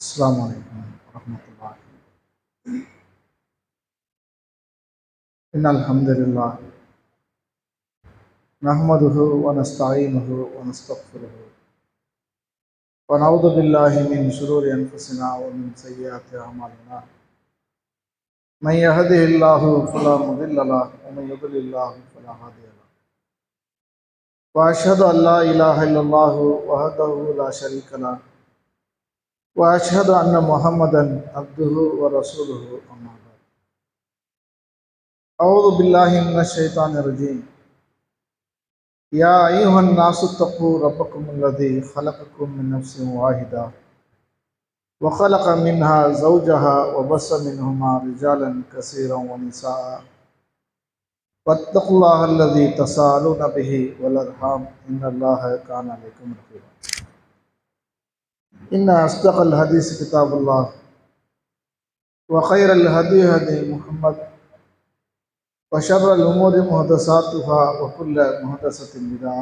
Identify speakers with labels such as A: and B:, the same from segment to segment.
A: அஸ்ஸலாமு அலைக்கும் வரஹ்மத்துல்லாஹி. இன்னல் ஹம்துலில்லாஹ் நஹ்மதுஹு வ நஸ்தஈனுஹு வ நஸ்தக்ஃபிருஹு வ நஊது பில்லாஹி மின் ஷுரூரி அன்ஃபுஸினா வ மின் ஸய்யிஆத்தி அஅமாலினா. மை யஹ்திஹில்லாஹு ஃபலா முதில்ல லஹு வ மை யுத்லில்ஹு ஃபலா ஹாதிய லஹு. வ அஷ்ஹது அன் லா இலாஹ இல்லல்லாஹு வஹ்தஹு லா ஷரீக லஹு வ அஷ்ஹது அன்ன முஹம்மதன் அப்துஹு வ ரசூலுஹு அம்மா பஅத். அஊது பில்லாஹி மினஷ் ஷைத்தானிர் ரஜீம். யா அய்யுஹன் நாஸு தக்கூ ரப்பக்குமுல்லதீ ஹலகக்கும் மின் நஃப்ஸின் வாஹிதா வ ஹலக மின்ஹா ஸௌஜஹா வ பஸ்ஸ மின்ஹுமா ரிஜாலன் கஸீரன் வ நிஸாஅ வத்தகுல்லாஹ அல்லதீ தஸாஅலூன பிஹி வல் அர்ஹாம் இன்னல்லாஹ கான அலைக்கும் ரகீபா. இன்ன அஸ்தகல் ஹதீஸ் கிதாபுல்லாஹ் வ கைரல் ஹதீ ஹதீ முஹம்மத் வ ஷர்ரல் உமூரி முஹ்தஸாத்துஹா வ குல்ல முஹ்தஸத்தின் பித்ஆ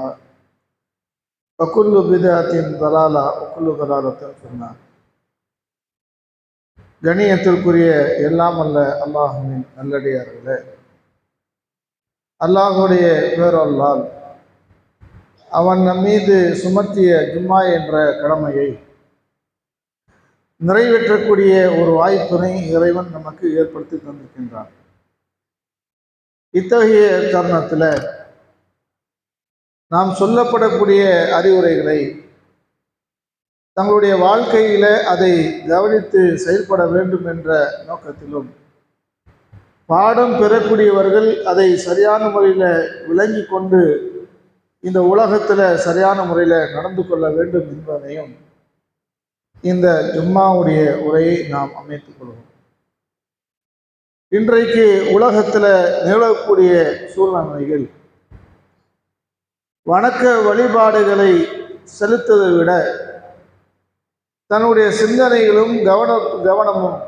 A: வ குல்லு பித்அத்தின் ضلالة வ குல்லு ضلالة ஃபின்னார். கண்ணியத்திற்குரிய எல்லாம் அல்ல அல்லாஹ்வின் நல்லடியார்களே, அல்லாஹ்வுடைய பேரருளால் அவன் நம் மீது சுமத்திய ஜும்மா என்ற கடமையை நிறைவேற்றக்கூடிய ஒரு வாய்ப்பினை இறைவன் நமக்கு ஏற்படுத்தி தந்திருக்கின்றான். இத்தகைய தருணத்தில் நாம் சொல்லப்படக்கூடிய அறிவுரைகளை தங்களுடைய வாழ்க்கையில அதை கவனித்து செயல்பட வேண்டும் என்ற நோக்கத்திலும், பாடம் பெறக்கூடியவர்கள் அதை சரியான முறையில் விளங்கி கொண்டு இந்த உலகத்தில் சரியான முறையில் நடந்து கொள்ள வேண்டும் என்பதையும் இந்த ஜும்மாவுடைய உரையை நாம் அமைத்துக் கொள்வோம். இன்றைக்கு உலகத்தில் நிலவக்கூடிய சூழ்நிலைகள் வணக்க வழிபாடுகளை செலுத்துவதை விட தன்னுடைய சிந்தனைகளும் கவனமும்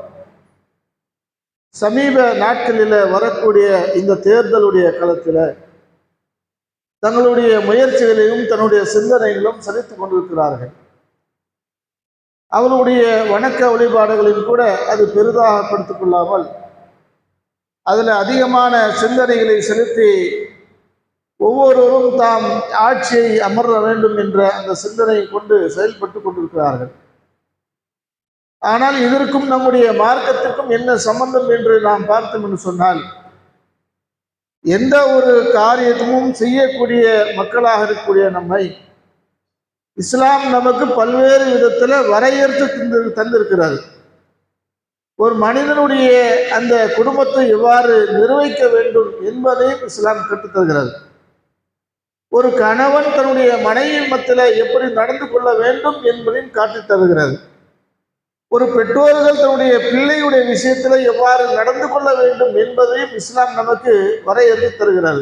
A: சமீப நாட்களில் வரக்கூடிய இந்த தேர்தலுடைய களத்தில் தங்களுடைய முயற்சிகளையும் தன்னுடைய சிந்தனைகளும் செலுத்திக் கொண்டிருக்கிறார்கள். அவர்களுடைய வணக்க வழிபாடுகளில் கூட அது பெரிதாகப்படுத்திக் கொள்ளாமல் அதில் அதிகமான சிந்தனைகளை செலுத்தி ஒவ்வொருவரும் தாம் ஆட்சியை அமர வேண்டும் என்ற அந்த சிந்தனையை கொண்டு செயல்பட்டு கொண்டிருக்கிறார்கள். ஆனால் இதற்கும் நம்முடைய மார்க்கத்திற்கும் என்ன சம்பந்தம் என்று நாம் பார்த்தோம் என்று சொன்னால், எந்த ஒரு காரியமும் செய்யக்கூடிய மக்களாக இருக்கக்கூடிய நம்மை இஸ்லாம் நமக்கு பல்வேறு விதத்தில் வரையறுத்து தந்திருக்கிறது. ஒரு மனிதனுடைய அந்த குடும்பத்தை எவ்வாறு நிர்வகிக்க வேண்டும் என்பதையும் இஸ்லாம் கற்றுத்தருகிறது. ஒரு கணவன் தன்னுடைய மனைவி மத்தியில் எப்படி நடந்து கொள்ள வேண்டும் என்பதையும் காட்டித் தருகிறது. ஒரு பெற்றோர்கள் தன்னுடைய பிள்ளையுடைய விஷயத்தில் எவ்வாறு நடந்து கொள்ள வேண்டும் என்பதையும் இஸ்லாம் நமக்கு வரையறுத்து தருகிறது.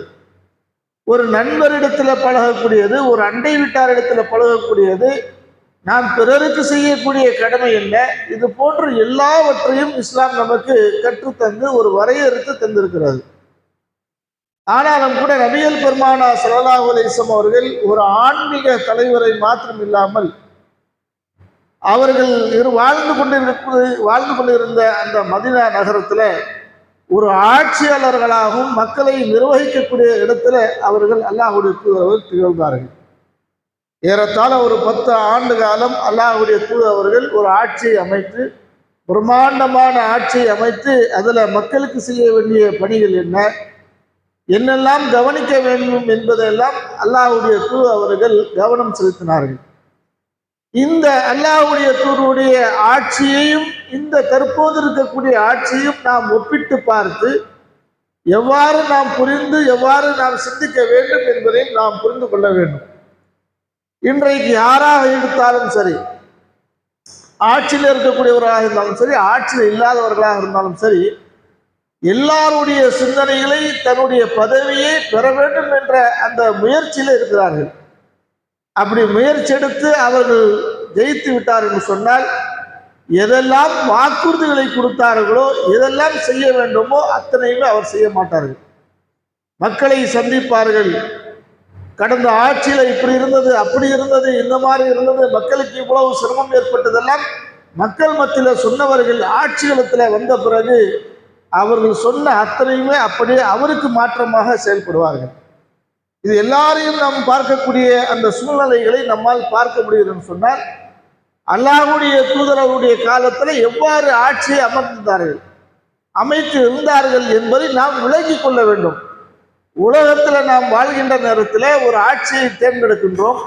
A: ஒரு நண்பரிடத்தில் பழகக்கூடியது, ஒரு அண்டை வீட்டாரிடத்தில் பழகக்கூடியது, நாம் பிறருக்கு செய்யக்கூடிய கடமை என்ன, இது போன்ற எல்லாவற்றையும் இஸ்லாம் நமக்கு கற்றுத்தந்து ஒரு வரையறுத்து தந்திருக்கிறது. ஆனாலும் கூட நபிகள் பெருமானார் ஸல்லல்லாஹு அலைஹி வஸல்லம் அவர்கள் ஒரு ஆன்மீக தலைவரை மாத்திரம் இல்லாமல் அவர்கள் வாழ்ந்து கொண்டிருந்த அந்த மதீனா நகரத்தில் ஒரு ஆட்சியாளர்களாகவும் மக்களை நிர்வகிக்கக்கூடிய இடத்துல அவர்கள் அல்லாஹ்வுடைய தூதர்கள் திகழ்ந்தார்கள். ஏறத்தாழ ஒரு 10 ஆண்டு காலம் அல்லாஹ்வுடைய தூதர்கள் ஒரு ஆட்சியை அமைத்து, பிரம்மாண்டமான ஆட்சியை அமைத்து, அதில் மக்களுக்கு செய்ய வேண்டிய பணிகள் என்னெல்லாம் கவனிக்க வேண்டும் என்பதெல்லாம் அல்லாஹ்வுடைய தூதர்கள் கவனம் செலுத்தினார்கள். இந்த அல்லாஹ்வுடைய தூதருடைய ஆட்சியையும் இந்த தற்போது இருக்கக்கூடிய ஆட்சியும் நாம் ஒப்பிட்டு பார்த்து எவ்வாறு நாம் புரிந்து எவ்வாறு நாம் சிந்திக்க வேண்டும் என்பதை நாம் புரிந்து கொள்ள வேண்டும். இன்றைக்கு யாராக எடுத்தாலும் சரி, ஆட்சியில் இருக்கக்கூடியவர்களாக இருந்தாலும் சரி, ஆட்சியில் இல்லாதவர்களாக இருந்தாலும் சரி, எல்லாருடைய சிந்தனைகளை தன்னுடைய பதவியை பெற வேண்டும் என்ற அந்த முயற்சியில் இருக்கிறார்கள். அப்படி முயற்சி எடுத்து அவர்கள் ஜெயித்து விட்டார் என்று சொன்னால், எதெல்லாம் வாக்குறுதிகளை கொடுத்தார்களோ, எதெல்லாம் செய்ய வேண்டுமோ அத்தனையுமே அவர் செய்ய மாட்டார்கள். மக்களை சந்திப்பார்கள், கடந்த ஆட்சியில இப்படி இருந்தது, அப்படி இருந்தது, இந்த மாதிரி இருந்தது, மக்களுக்கு இவ்வளவு சிரமம் ஏற்பட்டதெல்லாம் மக்கள் மத்தியில் சொன்னவர்கள் ஆட்சி களத்துல வந்த பிறகு அவர்கள் சொன்ன அத்தனையுமே அப்படியே அவருக்கு மாற்றமாக செயல்படுவார்கள். இது எல்லாரையும் நாம் பார்க்கக்கூடிய அந்த சூழ்நிலைகளை நம்மால் பார்க்க முடியுதுன்னு சொன்னால், அல்லாஹ்வுடைய தூதரவருடைய காலத்தில் எவ்வாறு ஆட்சியை அமர்ந்தார்கள், அமைத்து இருந்தார்கள் என்பதை நாம் விளங்கிக் கொள்ள வேண்டும். உலகத்தில் நாம் வாழ்கின்ற நேரத்தில் ஒரு ஆட்சியை தேர்ந்தெடுக்கின்றோம்,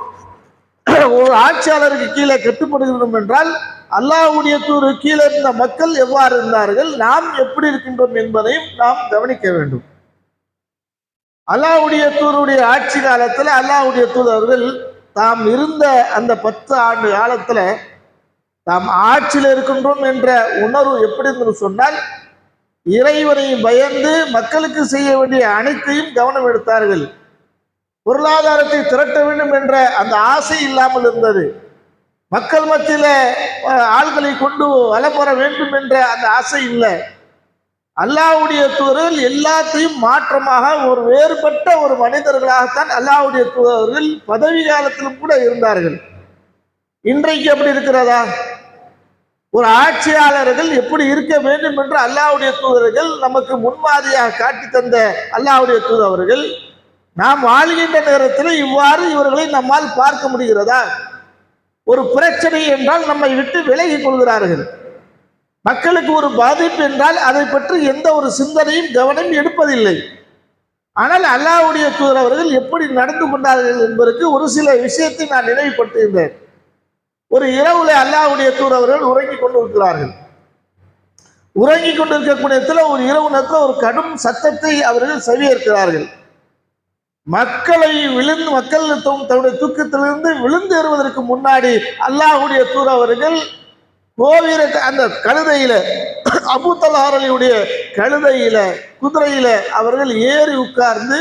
A: ஒரு ஆட்சியாளருக்கு கீழே கட்டுப்படுகிறோம் என்றால் அல்லாஹ்வுடைய தூதர் கீழே இருந்த மக்கள் எவ்வாறு இருந்தார்கள், நாம் எப்படி இருக்கின்றோம் என்பதையும் நாம் கவனிக்க வேண்டும். அல்லாஹ்வுடைய தூதருடைய ஆட்சி காலத்தில் அல்லாஹ்வுடைய தூதர்கள் தாம் இருந்த அந்த 10 ஆண்டு காலத்துல தாம் ஆட்சியில் இருக்கின்றோம் என்ற உணர்வு எப்படி என்று சொன்னால், இறைவனை பயந்து மக்களுக்கு செய்ய வேண்டிய அனைத்தையும் கவனம் எடுத்தார்கள். பொருளாதாரத்தை திரட்ட வேண்டும் என்ற அந்த ஆசை இல்லாமல் இருந்தது. மக்கள் மத்தியில ஆள்களை கொண்டு வலம் பெற வேண்டும் என்ற அந்த ஆசை இல்லை. அல்லாஹ்வுடைய தூதர்கள் எல்லாத்தையும் மாற்றமாக ஒரு வேறுபட்ட ஒரு மனிதர்களாகத்தான் அல்லாஹ்வுடைய தூதர்கள் பதவி காலத்திலும் கூட இருந்தார்கள். இன்றைக்கு எப்படி இருக்கிறதா? ஒரு ஆட்சியாளர்கள் எப்படி இருக்க வேண்டும் என்று அல்லாஹ்வுடைய தூதர்கள் நமக்கு முன்மாதிரியாக காட்டி தந்த அல்லாஹ்வுடைய தூதர்கள் நாம் வாழ்கின்ற நேரத்தில் இவ்வாறு இவர்களை நம்மால் பார்க்க முடிகிறதா? ஒரு பிரச்சனை என்றால் நம்மை விட்டு விலகிக் கொள்கிறார்கள். மக்களுக்கு ஒரு பாதிப்பு என்றால் அதை பற்றி எந்த ஒரு சிந்தனையும் கவனம் எடுப்பதில்லை. ஆனால் அல்லாஹ்வுடைய தூதர் அவர்கள் எப்படி நடந்து கொண்டார்கள் என்பதற்கு ஒரு சில விஷயத்தை நான் நினைவுபடுத்துகின்றேன். ஒரு இரவுல அல்லாஹ்வுடைய தூதர் அவர்கள் உறங்கிக் கொண்டிருக்கிறார்கள். உறங்கிக் கொண்டிருக்கக்கூடிய ஒரு இரவு நேரத்தில் ஒரு கடும் சத்தத்தை அவர்கள் செவியேற்கிறார்கள். மக்கள் தன்னுடைய தூக்கத்திலிருந்து விழுந்து ஏறுவதற்கு முன்னாடி அல்லாஹ்வுடைய தூதர் அவர்கள் கோவிர அந்த கழுதையில, அபூ தல்ஹாவுடைய கழுதையில, குதிரையில அவர்கள் ஏறி உட்கார்ந்து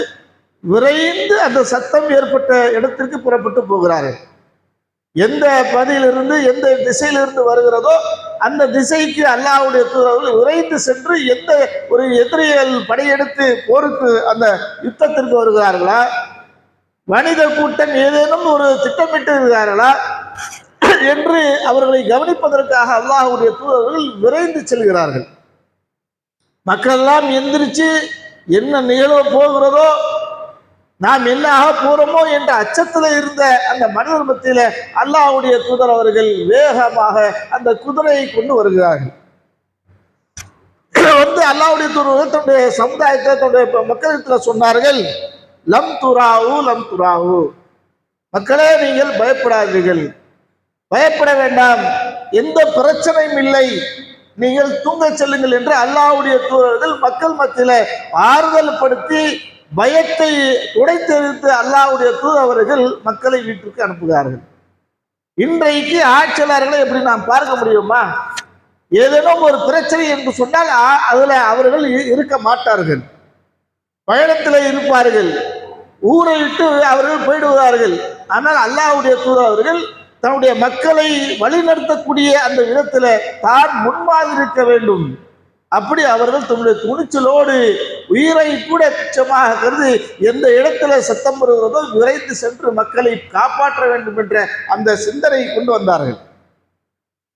A: விரைந்து அந்த சத்தம் ஏற்பட்ட இடத்திற்கு புறப்பட்டு போகிறார்கள். எந்த பகுதியிலிருந்து எந்த திசையிலிருந்து வருகிறதோ அந்த திசைக்கு அல்லாஹ்வுடைய தூதர்கள் விரைந்து சென்று எந்த ஒரு எதிரிகள் படையெடுத்து போருக்கு அந்த யுத்தத்திற்கு வருகிறார்களா, மனித கூட்டம் ஏதேனும் ஒரு திட்டமிட்டு இருக்கிறார்களா என்று அவர்களை கவனிப்பதற்காக அல்லாஹ்வுடைய தூதர்கள் விரைந்து செல்கிறார்கள். மக்கள் எல்லாம் எந்திரிச்சு என்ன நிகழ போகிறதோ, நாம் என்ன ஆக போறோமோ என்ற அச்சத்தில் இருந்த அந்த மனிதர் மத்தியில அல்லாஹ்வுடைய தூதர் அவர்கள் வேகமாக அந்த குதிரையை கொண்டு வருகிறார்கள். வந்து அல்லாஹ்வுடைய தூதர் தன்னுடைய சமுதாயத்தை தன்னுடைய மக்களிடத்தில் சொன்னார்கள், லம் துராவு லம் துராவு, மக்களே நீங்கள் பயப்படாதீர்கள், பயப்பட வேண்டாம், எந்த பிரச்சனையும் இல்லை, நீங்கள் தூங்க செல்லுங்கள் என்று அல்லாஹ்வுடைய தூதர்கள் மக்கள் மத்தியில ஆறுதல் படுத்தி பயத்தை உடைத்தெடுத்து அல்லாஹ்வுடைய தூதர் அவர்கள் மக்களை வீட்டிற்கு அனுப்புகிறார்கள். இன்றைக்கு ஆட்சியாளர்களை எப்படி நாம் பார்க்க முடியுமா? ஏதேனும் ஒரு பிரச்சனை என்று சொன்னால் அதுல அவர்கள் இருக்க மாட்டார்கள், பயணத்தில் இருப்பார்கள், ஊரை விட்டு அவர்கள் போயிடுவார்கள். ஆனால் அல்லாஹ்வுடைய தூதர் அவர்கள் தன்னுடைய மக்களை வழிநடத்தக்கூடிய அந்த விதத்துல தான் முன்மாதிரி இருக்க வேண்டும். அப்படி அவர்கள் தன்னுடைய துணிச்சலோடு உயிரை கூட துச்சமாக கருதி எந்த இடத்துல சத்தம் வருகிறதோ விரைந்து சென்று மக்களை காப்பாற்ற வேண்டும் என்ற அந்த சிந்தனை கொண்டு வந்தார்கள்.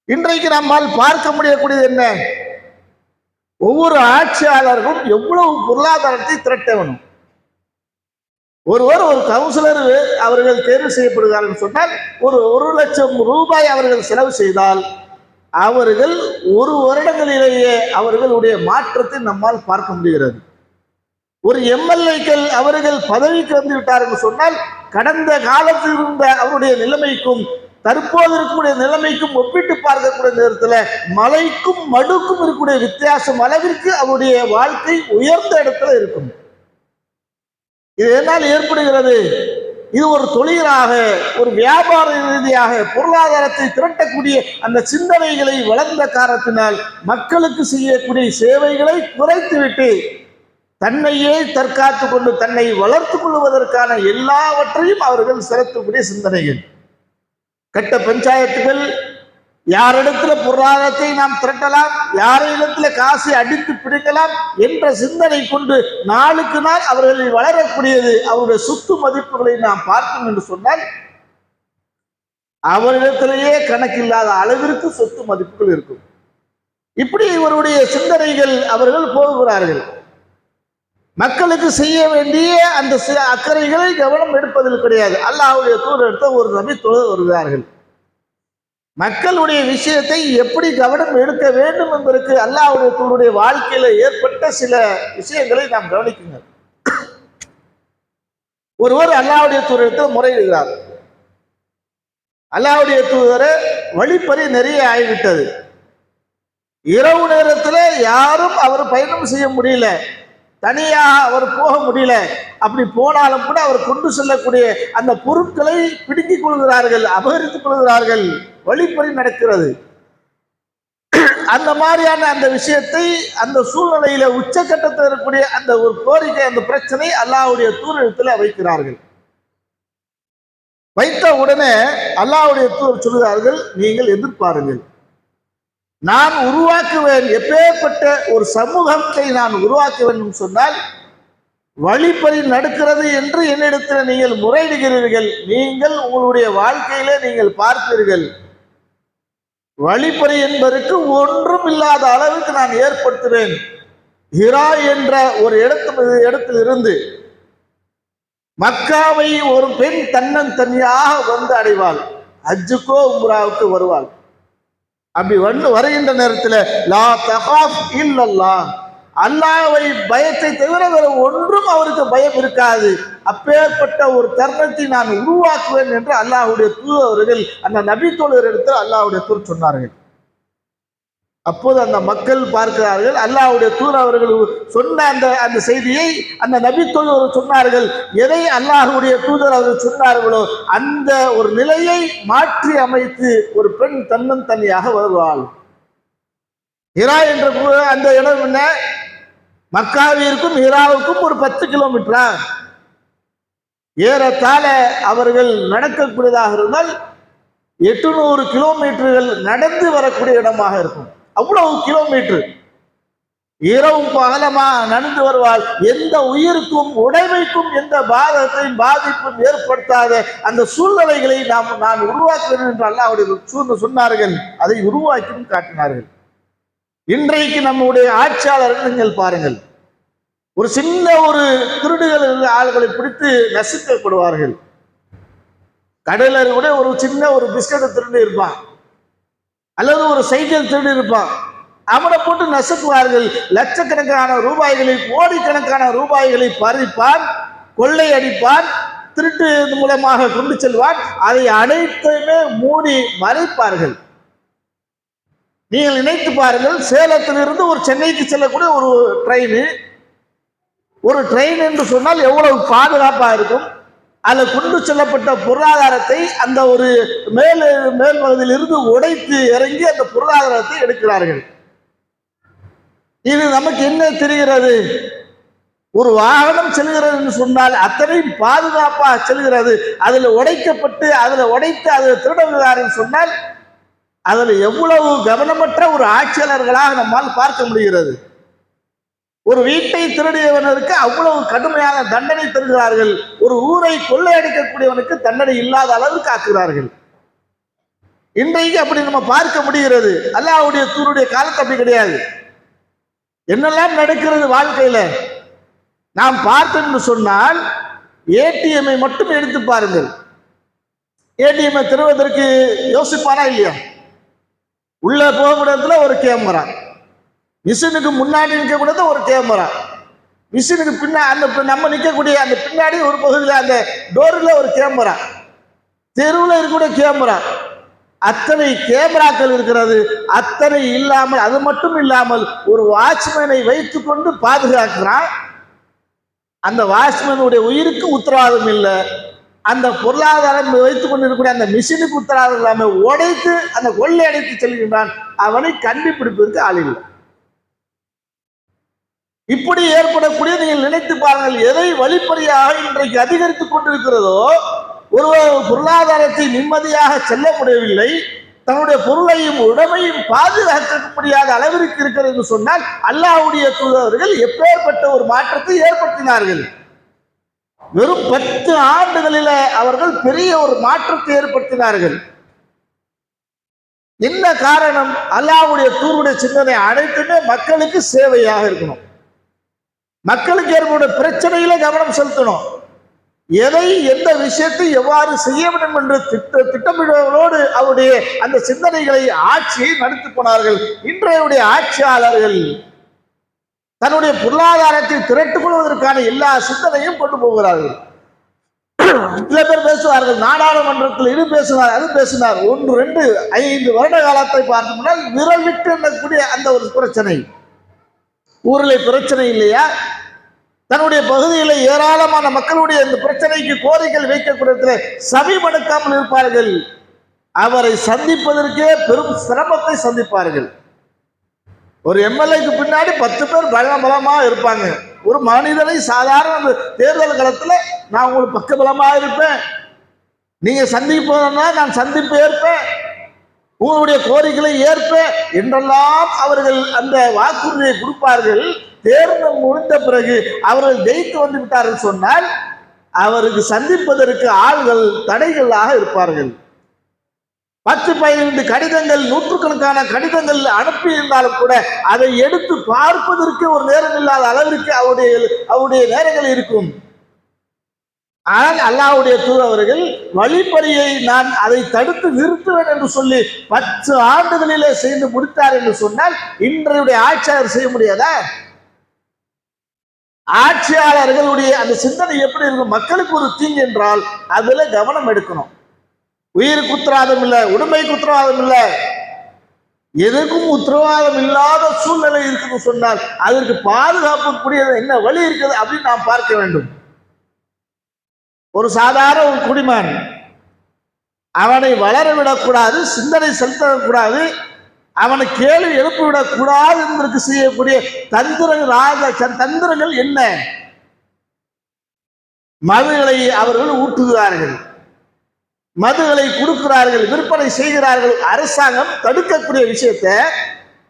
A: இன்றைக்கு நம்மால் பார்க்க முடியக்கூடியது என்ன? ஒவ்வொரு ஆட்சியாளர்களும் எவ்வளவு பொருளாதாரத்தை திரட்ட வேணும். ஒரு கவுன்சிலர் அவர்கள் தேர்வு செய்யப்படுகிறார்கள் சொன்னால் ஒரு 1,00,000 ரூபாய் அவர்கள் செலவு செய்தால் அவர்கள் ஒரு வருடங்களிலேயே அவர்களுடைய மாற்றத்தை நம்மால் பார்க்க முடிகிறது. ஒரு எம்எல்ஏக்கள் அவர்கள் பதவிக்கு வந்து விட்டார்கள் சொன்னால் கடந்த காலத்தில் இருந்த அவருடைய நிலைமைக்கும் தற்போது இருக்கக்கூடிய நிலைமைக்கும் ஒப்பிட்டு பார்க்கக்கூடிய நேரத்தில் மலைக்கும் மடுக்கும் இருக்கக்கூடிய வித்தியாசம் அளவிற்கு அவருடைய வாழ்க்கை உயர்ந்த இடத்துல இருக்கும். இது என்னால் ஏற்படுகிறது. இது ஒரு தொழிலாக, ஒரு வியாபார ரீதியாக பொருளாதாரத்தை திரட்டக்கூடிய அந்த சிந்தனைகளை வளர்ந்த காரணத்தினால் மக்களுக்கு செய்யக்கூடிய சேவைகளை குறைத்துவிட்டு தன்னையே தற்காத்து கொண்டு தன்னை வளர்த்து கொள்வதற்கான எல்லாவற்றையும் அவர்கள் செலுத்தக்கூடிய சிந்தனைகள். கட்ட பஞ்சாயத்துகள், யாரிடத்துல பொருளாதாரத்தை நாம் திரட்டலாம், யாரிடத்துல காசை அடித்து பிடிக்கலாம் என்ற சிந்தனை கொண்டு நாளுக்கு நாள் அவர்களில் வளரக்கூடியது. அவருடைய சொத்து மதிப்புகளை நாம் பார்த்தோம் என்று சொன்னால் அவரிடத்திலேயே கணக்கில்லாத அளவிற்கு சொத்து மதிப்புகள் இருக்கும். இப்படி இவருடைய சிந்தனைகள் அவர்கள் போகிறார்கள். மக்களுக்கு செய்ய வேண்டிய அந்த அக்கறைகளை கவனம் எடுப்பதில் கிடையாது. அல்லாஹ்வுடைய தூதர் எடுத்த ஒரு நபி தொழ வருகிறார்கள். மக்களுடைய விஷயத்தை எப்படி கவனம் எடுக்க வேண்டும் என்பதற்கு அல்லாஹ்வுடைய தூதருடைய வாழ்க்கையில ஏற்பட்ட சில விஷயங்களை நாம் கவனிக்குங்க. ஒருவர் அல்லாஹ்வுடைய தூதரிடத்தில் முறையிடுகிறார். அல்லாஹ்வுடைய தூதரை வழிப்பறி நிறைய ஆகிவிட்டது. இரவு நேரத்தில் யாரும் அவர் பயணம் செய்ய முடியல, தனியாக அவர் போக முடியல. அப்படி போனாலும் கூட அவர் கொண்டு செல்லக்கூடிய அந்த பொருட்களை பிடுங்கிக் கொள்கிறார்கள், அபகரித்துக் கொள்கிறார்கள், வழிப்பறி நடக்கிறது. அந்த மாதிரியான அந்த விஷயத்தை அந்த சூழ்நிலையில உச்சக்கட்டத்தில் இருக்கக்கூடிய அந்த ஒரு கோரிக்கை, அந்த பிரச்சனை அல்லாஹ்வுடைய தூதரிடத்தில் வைக்கிறார்கள். வைத்த உடனே அல்லாஹ்வுடைய தூதர் சொல்கிறார்கள், நீங்கள் எதிர்பாருங்கள், நான் உருவாக்குவேன். எப்பேற்பட்ட ஒரு சமூகத்தை நான் உருவாக்க வேண்டும் சொன்னால், வழிப்பறி நடக்கிறது என்று என்னிடத்தில் நீங்கள் முறையிடுகிறீர்கள். நீங்கள் உங்களுடைய வாழ்க்கையிலே நீங்கள் பார்ப்பீர்கள், வழிப்பறி என்பதற்கு ஒன்றும் இல்லாத அளவுக்கு நான் ஏற்படுத்துவேன். ஹிரா என்ற ஒரு இடத்தில் இருந்து மக்காவை ஒரு பெண் தன்னந்தனியாக வந்து அடைவாள். ஹஜ்ஜுக்கோ உம்ராவுக்கு வருவாள். அப்படி வருகின்ற நேரத்தில் லா தகாஃப் இல்லல்லாஹ், அல்லாஹ்வை பயத்தை தவிர வேறு ஒன்றும் அவருக்கு பயம் இருக்காது. அப்பேற்பட்ட ஒரு தருணத்தை நான் உருவாக்குவேன் என்று அல்லாஹ்வுடைய தூதர்கள் அந்த நபி தோழரிடத்தில் அல்லாஹ்வுடைய தூதர் சொன்னார்கள். அப்போது அந்த மக்கள் பார்க்கிறார்கள், அல்லாஹ்வுடைய தூதர் அவர்கள் சொன்ன அந்த செய்தியை அந்த நபி தோழர் சொன்னார்கள். எதை அல்லாஹ்வுடைய தூதர் அவர்கள் சொன்னார்களோ அந்த ஒரு நிலையை மாற்றி அமைத்து ஒரு பெண் தன்னந்தனியாக வருவாள். ஹிரா என்ற அந்த இடம் என்ன, மக்காவிற்கும் ஹிராவுக்கும் ஒரு 10 கிலோமீட்டரா, ஏறத்தாழ அவர்கள் நடக்கக்கூடியதாக இருந்தால் 800 கிலோமீட்டர்கள் நடந்து வரக்கூடிய இடமாக இருக்கும். அவ்வளவு கிலோமீட்டர் இரவும் பகலமா நடந்து வருவாள். எந்த உயிருக்கும் உடைமைக்கும் எந்த பாதிப்பும் ஏற்படுத்தாத அந்த சூழ்நிலைகளை நான் உருவாக்குவேன் என்று அல்லாஹ்வுடைய சொன்னார்கள். அதை உருவாக்கியும் காட்டினார்கள். இன்றைக்கு நம்முடைய ஆட்சியாளர்கள் நீங்கள் பாருங்கள், ஒரு சின்ன ஒரு திருடுகள் ஆள்களை பிடித்து நசுக்கப்படுவார்கள். கடையில் கூட ஒரு சின்ன ஒரு பிஸ்கட்டை திருடி இருப்பான், அல்லது ஒரு சைக்கிள் திருடி இருப்பான், அவனை போட்டு நசுக்குவார்கள். லட்சக்கணக்கான ரூபாய்களை, கோடிக்கணக்கான ரூபாய்களை பறிப்பான், கொள்ளை அடிப்பான், திருட்டு மூலமாக கொண்டு செல்வான். அதை அனைத்துமே மூடி மறைப்பார்கள். நீங்கள் நினைத்து பாருங்கள், சேலத்திலிருந்து ஒரு சென்னைக்கு செல்லக்கூடிய ஒரு ட்ரெயின் என்று சொன்னால் எவ்வளவு பாதுகாப்பா இருக்கும். அதில் கொண்டு செல்லப்பட்ட பொருளாதாரத்தை அந்த ஒரு மேல் பகுதியிலிருந்து உடைத்து இறங்கி அந்த பொருளாதாரத்தை எடுக்கிறார்கள். இது நமக்கு என்ன தெரிகிறது? ஒரு வாகனம் செல்கிறது என்று சொன்னால் அத்தனை பாதுகாப்பாக செல்கிறது. அதில் உடைக்கப்பட்டு உடைத்து அதில் திருடுகிறார்கள் சொன்னால் அதில் எவ்வளவு கவனமற்ற ஒரு ஆட்சியாளர்களாக நம்மால் பார்க்க முடிகிறது. ஒரு வீட்டை திருடியவனுக்கு அவ்வளவு கடுமையான தண்டனை தருகிறார்கள். ஒரு ஊரை கொள்ளையடிக்கக்கூடியவனுக்கு தண்டனை இல்லாத அளவுக்கு ஆக்குகிறார்கள். இன்றைக்கு அப்படி நம்ம பார்க்க முடிகிறது. அல்லாஹ்வுடைய தூதருடைய காலத்து அப்படி கிடையாது. என்னெல்லாம் நடக்கிறது வாழ்க்கையில நாம் பார்த்தோம்னு சொன்னால், ஏடிஎம்ஐ மட்டும் எடுத்து பாருங்கள். ஏடிஎம்ஐ திருவதற்கு யோசிப்பானா இல்லையா? உள்ள போகக்கூடத்துல ஒரு கேமரா, மிஷினுக்கு முன்னாடி நிற்கக்கூடாது ஒரு கேமரா, மிஷினுக்கு அந்த நம்ம நிற்கக்கூடிய அந்த பின்னாடி ஒரு பகுதியில் அந்த டோரில் ஒரு கேமரா, தெருவில் இருக்கக்கூடிய கேமரா, அத்தனை கேமராக்கள் இருக்கிறது. அத்தனை இல்லாமல், அது மட்டும் இல்லாமல் ஒரு வாட்ச்மேனை வைத்துக் கொண்டு பாதுகாக்கிறான். அந்த வாட்ச்மேனுடைய உயிருக்கு உத்தரவாதம் இல்லை. அந்த பொருளாதாரம் வைத்துக் கொண்டிருக்கக்கூடிய அந்த மிஷினுக்கு உத்தரவாதம் இல்லாமல் உடைத்து அந்த கொள்ளை அடைத்து செல்கின்றான். அவனை கண்டுபிடிப்பதற்கு ஆள் இல்லை. இப்படி ஏற்படக்கூடிய நீங்கள் நினைத்து பாருங்கள், எதை வழிப்பறியாக இன்றைக்கு அதிகரித்துக் கொண்டிருக்கிறதோ, ஒரு பொருளாதாரத்தை நிம்மதியாக செல்ல முடியவில்லை. தன்னுடைய பொருளையும் உடமையும் பாதுகாக்க முடியாத அளவிற்கு இருக்கிறது என்று சொன்னால் அல்லாஹ்வுடைய தூதர்கள் எப்பேற்பட்ட ஒரு மாற்றத்தை ஏற்படுத்தினார்கள். வெறும் 10 ஆண்டுகளில அவர்கள் பெரிய ஒரு மாற்றத்தை ஏற்படுத்தினார்கள். என்ன காரணம்? அல்லாஹ்வுடைய தூதருடைய சிந்தனை அனைத்துமே மக்களுக்கு சேவையாக இருக்கணும், மக்களுக்கு ஏற்பட பிரச்சனையில கவனம் செலுத்தணும், எதை எந்த விஷயத்தை எவ்வாறு செய்ய வேண்டும் என்று திட்டமிடுவதோடு அவருடைய அந்த சிந்தனைகளை ஆட்சியை நடத்தி போனார்கள். இன்றைய ஆட்சியாளர்கள் தன்னுடைய பொருளாதாரத்தை திரட்டுக் கொள்வதற்கான எல்லா சிந்தனையும் கொண்டு போகிறார்கள். சில பேர் பேசுவார்கள், நாடாளுமன்றத்தில் இது பேசினார் அது பேசினார். 1, 2, 5 வருட காலத்தை பார்த்தோம்னால் விரல் விட்டு எண்ணக்கூடிய அந்த ஒரு பிரச்சனை. ஊரில் பிரச்சனை இல்லையா? தன்னுடைய பகுதியில் ஏராளமான மக்களுடைய இந்த பிரச்சனைக்கு கோரிக்கைகள் வைக்கக்கூடிய சபை மடுக்காமல் இருப்பார்கள். அவரை சந்திப்பதற்கே பெரும் சிரமத்தை சந்திப்பார்கள். ஒரு எம்எல்ஏக்கு பின்னாடி 10 பேர் பலமா இருப்பாங்க. ஒரு மனிதனை சாதாரண தேர்தல் களத்தில் நான் உங்களுக்கு பக்கபலமா இருப்பேன், நீங்க சந்திப்போம்னா நான் சந்திப்பு ஏற்பேன், உங்களுடைய கோரிக்கைகளை ஏற்பேன் என்றெல்லாம் அவர்கள் அந்த வாக்குறுதியை கொடுப்பார்கள். தேர்தல் முடிந்த பிறகு அவர்கள் ஜெயித்து வந்து விட்டார்கள் சொன்னால் அவருக்கு சந்திப்பதற்கு ஆள்கள் தடைகளாக இருப்பார்கள். 10, 15 கடிதங்கள், நூற்றுக்கணக்கான கடிதங்கள் அனுப்பி இருந்தாலும் கூட அதை எடுத்து பார்ப்பதற்கு ஒரு நேரம் இல்லாத அளவிற்கு அவருடைய நேரங்கள் இருக்கும். ஆனால் அல்லாஹ்வுடைய தூதர்கள் வழிப்பறியை நான் அதை தடுத்து நிறுத்துவேன் என்று சொல்லி 10 ஆண்டுகளிலே செய்து முடித்தார் என்று சொன்னால் இன்றைய ஆட்சியாளர் செய்ய முடியாதா? ஆட்சியாளர்களுடைய அந்த சிந்தனை எப்படி இருக்கும்? மக்களுக்கு ஒரு தீங்கு என்றால் அதுல கவனம் எடுக்கணும். உயிருக்கு உத்தரவாதம் இல்லை, உடமைக்கு உத்தரவாதம் இல்லை, எதுக்கும் உத்தரவாதம் இல்லாத சூழ்நிலை இருக்குன்னு சொன்னால் அதற்கு பாதுகாப்புக்குரிய என்ன வழி இருக்குது அப்படின்னு நாம் பார்க்க வேண்டும். ஒரு சாதாரண ஒரு குடிமகன், அவனை வளர விடக்கூடாது, சிந்தனை செலுத்தக்கூடாது, அவனை கேள்வி எழுப்பிவிடக்கூடாது என்பதற்கு செய்யக்கூடிய தந்திரங்கள் என்ன? மதுகளை அவர்கள் ஊட்டுகிறார்கள், மதுகளை கொடுக்கிறார்கள், விற்பனை செய்கிறார்கள். அரசாங்கம் தடுக்கக்கூடிய விஷயத்தை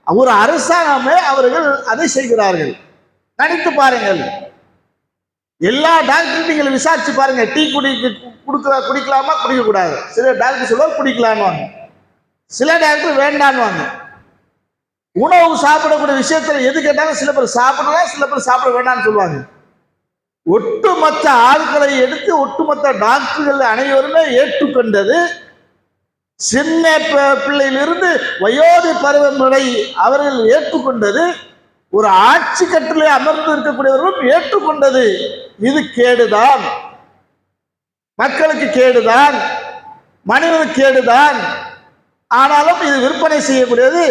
A: ஒரு அரசாங்கமே அவர்கள் அதை செய்கிறார்கள். நினைத்து பாருங்கள், எல்லா டாக்டர் நீங்கள் விசாரிச்சு பாருங்க, டீ குடிக்கலாமா குடிக்க கூடாது. சில டாக்டர் சொல்லுவாங்க குடிக்கலான்னு, சில டாக்டர் வேண்டான்னு. உணவு சாப்பிடக்கூடிய விஷயத்துல எது கேட்டாலும் சில பேர் சாப்பிடலாம், சில பேர் சாப்பிட வேண்டாம்னு சொல்லுவாங்க. ஒட்டுமொத்த ஆட்களை எடுத்து ஒட்டுமொத்த டாக்டர்கள் அனைவருமே ஏற்றுக்கொண்டது. சின்ன பிள்ளையிலிருந்து வயோதி பருவம் வரை அவர்கள் ஏற்றுக்கொண்டது. ஒரு ஆட்சி கட்டிலே அமர்ந்து இருக்கக்கூடியவர்களும் ஏற்றுக்கொண்டது. இது கேடுதான், மக்களுக்கு கேடுதான், மனிதனுக்கு கேடுதான். ஆனாலும் இது விற்பனை செய்யக்கூடியது,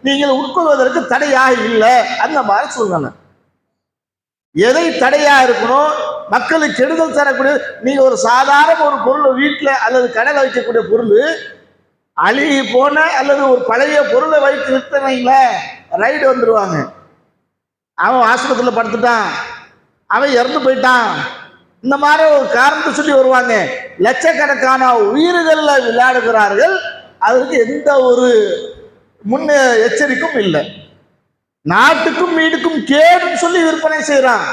A: நீங்கள் உட்கொள்வதற்கு தடையாக இல்லை. அந்த மாதிரி சூழ்நிலை. எதை தடையா இருக்கணும்? மக்களுக்கு கெடுதல் தரக்கூடிய, நீங்க ஒரு சாதாரண ஒரு பொருள் வீட்டில் அல்லது கடையில் வைக்கக்கூடிய பொருள் அழுகி போன அல்லது ஒரு பழைய பொருளை வைத்து விற்பனைங்கள ரைடு வந்துடுவாங்க. அவன் ஆஸ்பத்திரியில் படுத்துட்டான், அவன் இறந்து போயிட்டான், இந்த மாதிரி ஒரு காரணத்தை சொல்லி வருவாங்க. லட்சக்கணக்கான உயிர்களில் விளையாடுகிறார்கள். அதற்கு எந்த ஒரு முன்ன எச்சரிக்கும் இல்லை. நாட்டுக்கும் வீடுக்கும் கேடுன்னு சொல்லி விற்பனை செய்யறான்.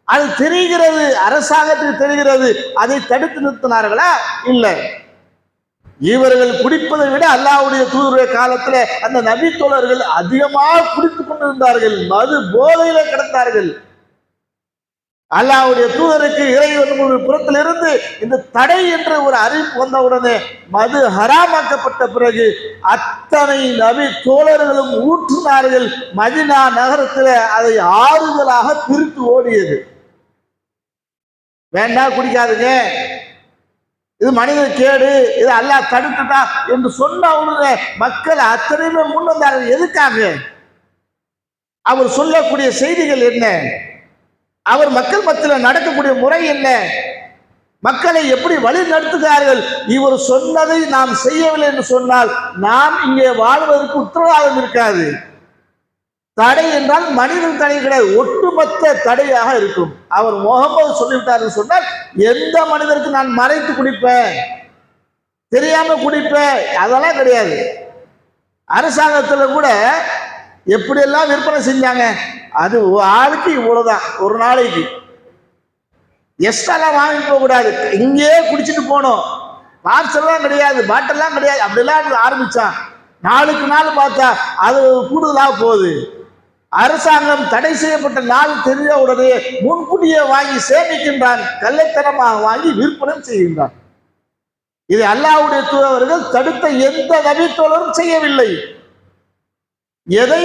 A: அது தெரிகிறது, அரசாங்கத்துக்கு தெரிகிறது. அதை தடுத்து நிறுத்தினார்களா? இல்லை. இவர்கள் குடிப்பதை விட அல்லாஹ்வுடைய தூதருடைய காலத்துல அந்த நபி தோழர்கள் அதிகமாக குடித்துக் கொண்டிருந்தார்கள், மது போதையில கிடந்தார்கள். அல்லாஹ்வுடைய தூதருக்கு இறைவன் புறத்திலிருந்து இந்த தடை என்ற ஒரு அறிவிப்பு வந்தவுடனே மது ஹராமாக்கப்பட்ட பிறகு அத்தனை நபி தோழர்களும் ஊற்றினார்கள். மதீனா நகரத்தில் அதை ஆறுதலாக பிரித்து ஓடியது. வேண்டாம், குடிக்காதுங்க, இது மனித கேடு, இது அல்லாஹ் தடுத்துட்டா என்று சொன்ன உடனே மக்கள் அத்தனையுமே முன் வந்தார்கள். எதுக்காக? அவர் சொல்லக்கூடிய செய்திகள் என்ன? அவர் மக்கள் மத்தியில் நடக்கக்கூடிய முறை என்ன? மக்களை எப்படி வழி நடத்துகிறார்கள்? இவர் சொன்னதை நாம் செய்யவில்லை என்று சொன்னால் நாம் இங்கே வாழ்வதற்கு உத்தரவாதம் இருக்காது. தடை என்றால் மனிதன் தடை கிடையாது, ஒட்டுமொத்த தடையாக இருக்கும். அவர் முகமது சொல்லிவிட்டார் சொன்னால் எந்த மனிதருக்கு நான் மறைத்து குடிப்பேன், தெரியாம குடிப்ப, அதெல்லாம் கிடையாது. அரசாங்கத்துல கூட எப்படியெல்லாம் விற்பனை செஞ்சாங்க, அது ஆளுக்கு இவ்வளவுதான், ஒரு நாளைக்கு எக்ஸ்ட்ராலாம் வாங்கிட்டு போக கூடாது, இங்கேயே குடிச்சிட்டு போகணும், பார்சல்லாம் கிடையாது, பாட்டெல்லாம் கிடையாது, அப்படிலாம் ஆரம்பிச்சான். நாளுக்கு நாள் பார்த்தா அது கூடுதலாக போகுது. அரசாங்கம் தடை செய்யப்பட்ட நாள் தெரிஞ்ச உடனே முன்கூட்டியே வாங்கி சேமிக்கின்றான், கள்ளத்தனமாக வாங்கி விற்பனை செய்கின்றான். இது அல்லாஹ்வுடைய தூதர்கள் தடுத்த எந்த நபித்தோழரும் செய்யவில்லை. எதை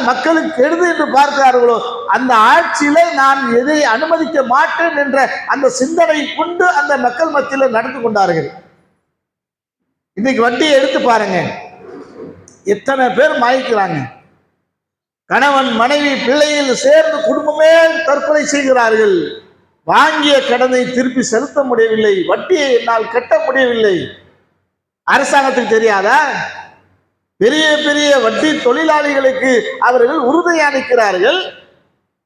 A: மக்களுக்கு கெடுது என்று பார்க்கிறார்களோ அந்த ஆட்சியில நான் எதை அனுமதிக்க மாட்டேன் என்ற அந்த சிந்தனை கொண்டு அந்த மக்கள் மத்தியில் நடந்து கொண்டார்கள். இன்னைக்கு வட்டியை எடுத்து பாருங்க, எத்தனை பேர் மாய்க்கிறாங்க. கணவன் மனைவி பிள்ளைகள் சேர்ந்து குடும்பமே தற்கொலை செய்கிறார்கள். வாங்கிய கடனை திருப்பி செலுத்த முடியவில்லை, வட்டியை என்னால் கட்ட முடியவில்லை. அரசாங்கத்துக்கு தெரியாதா? பெரிய பெரிய வட்டி தொழிலாளிகளுக்கு அவர்கள் உறுதியா நிற்கிறார்கள்.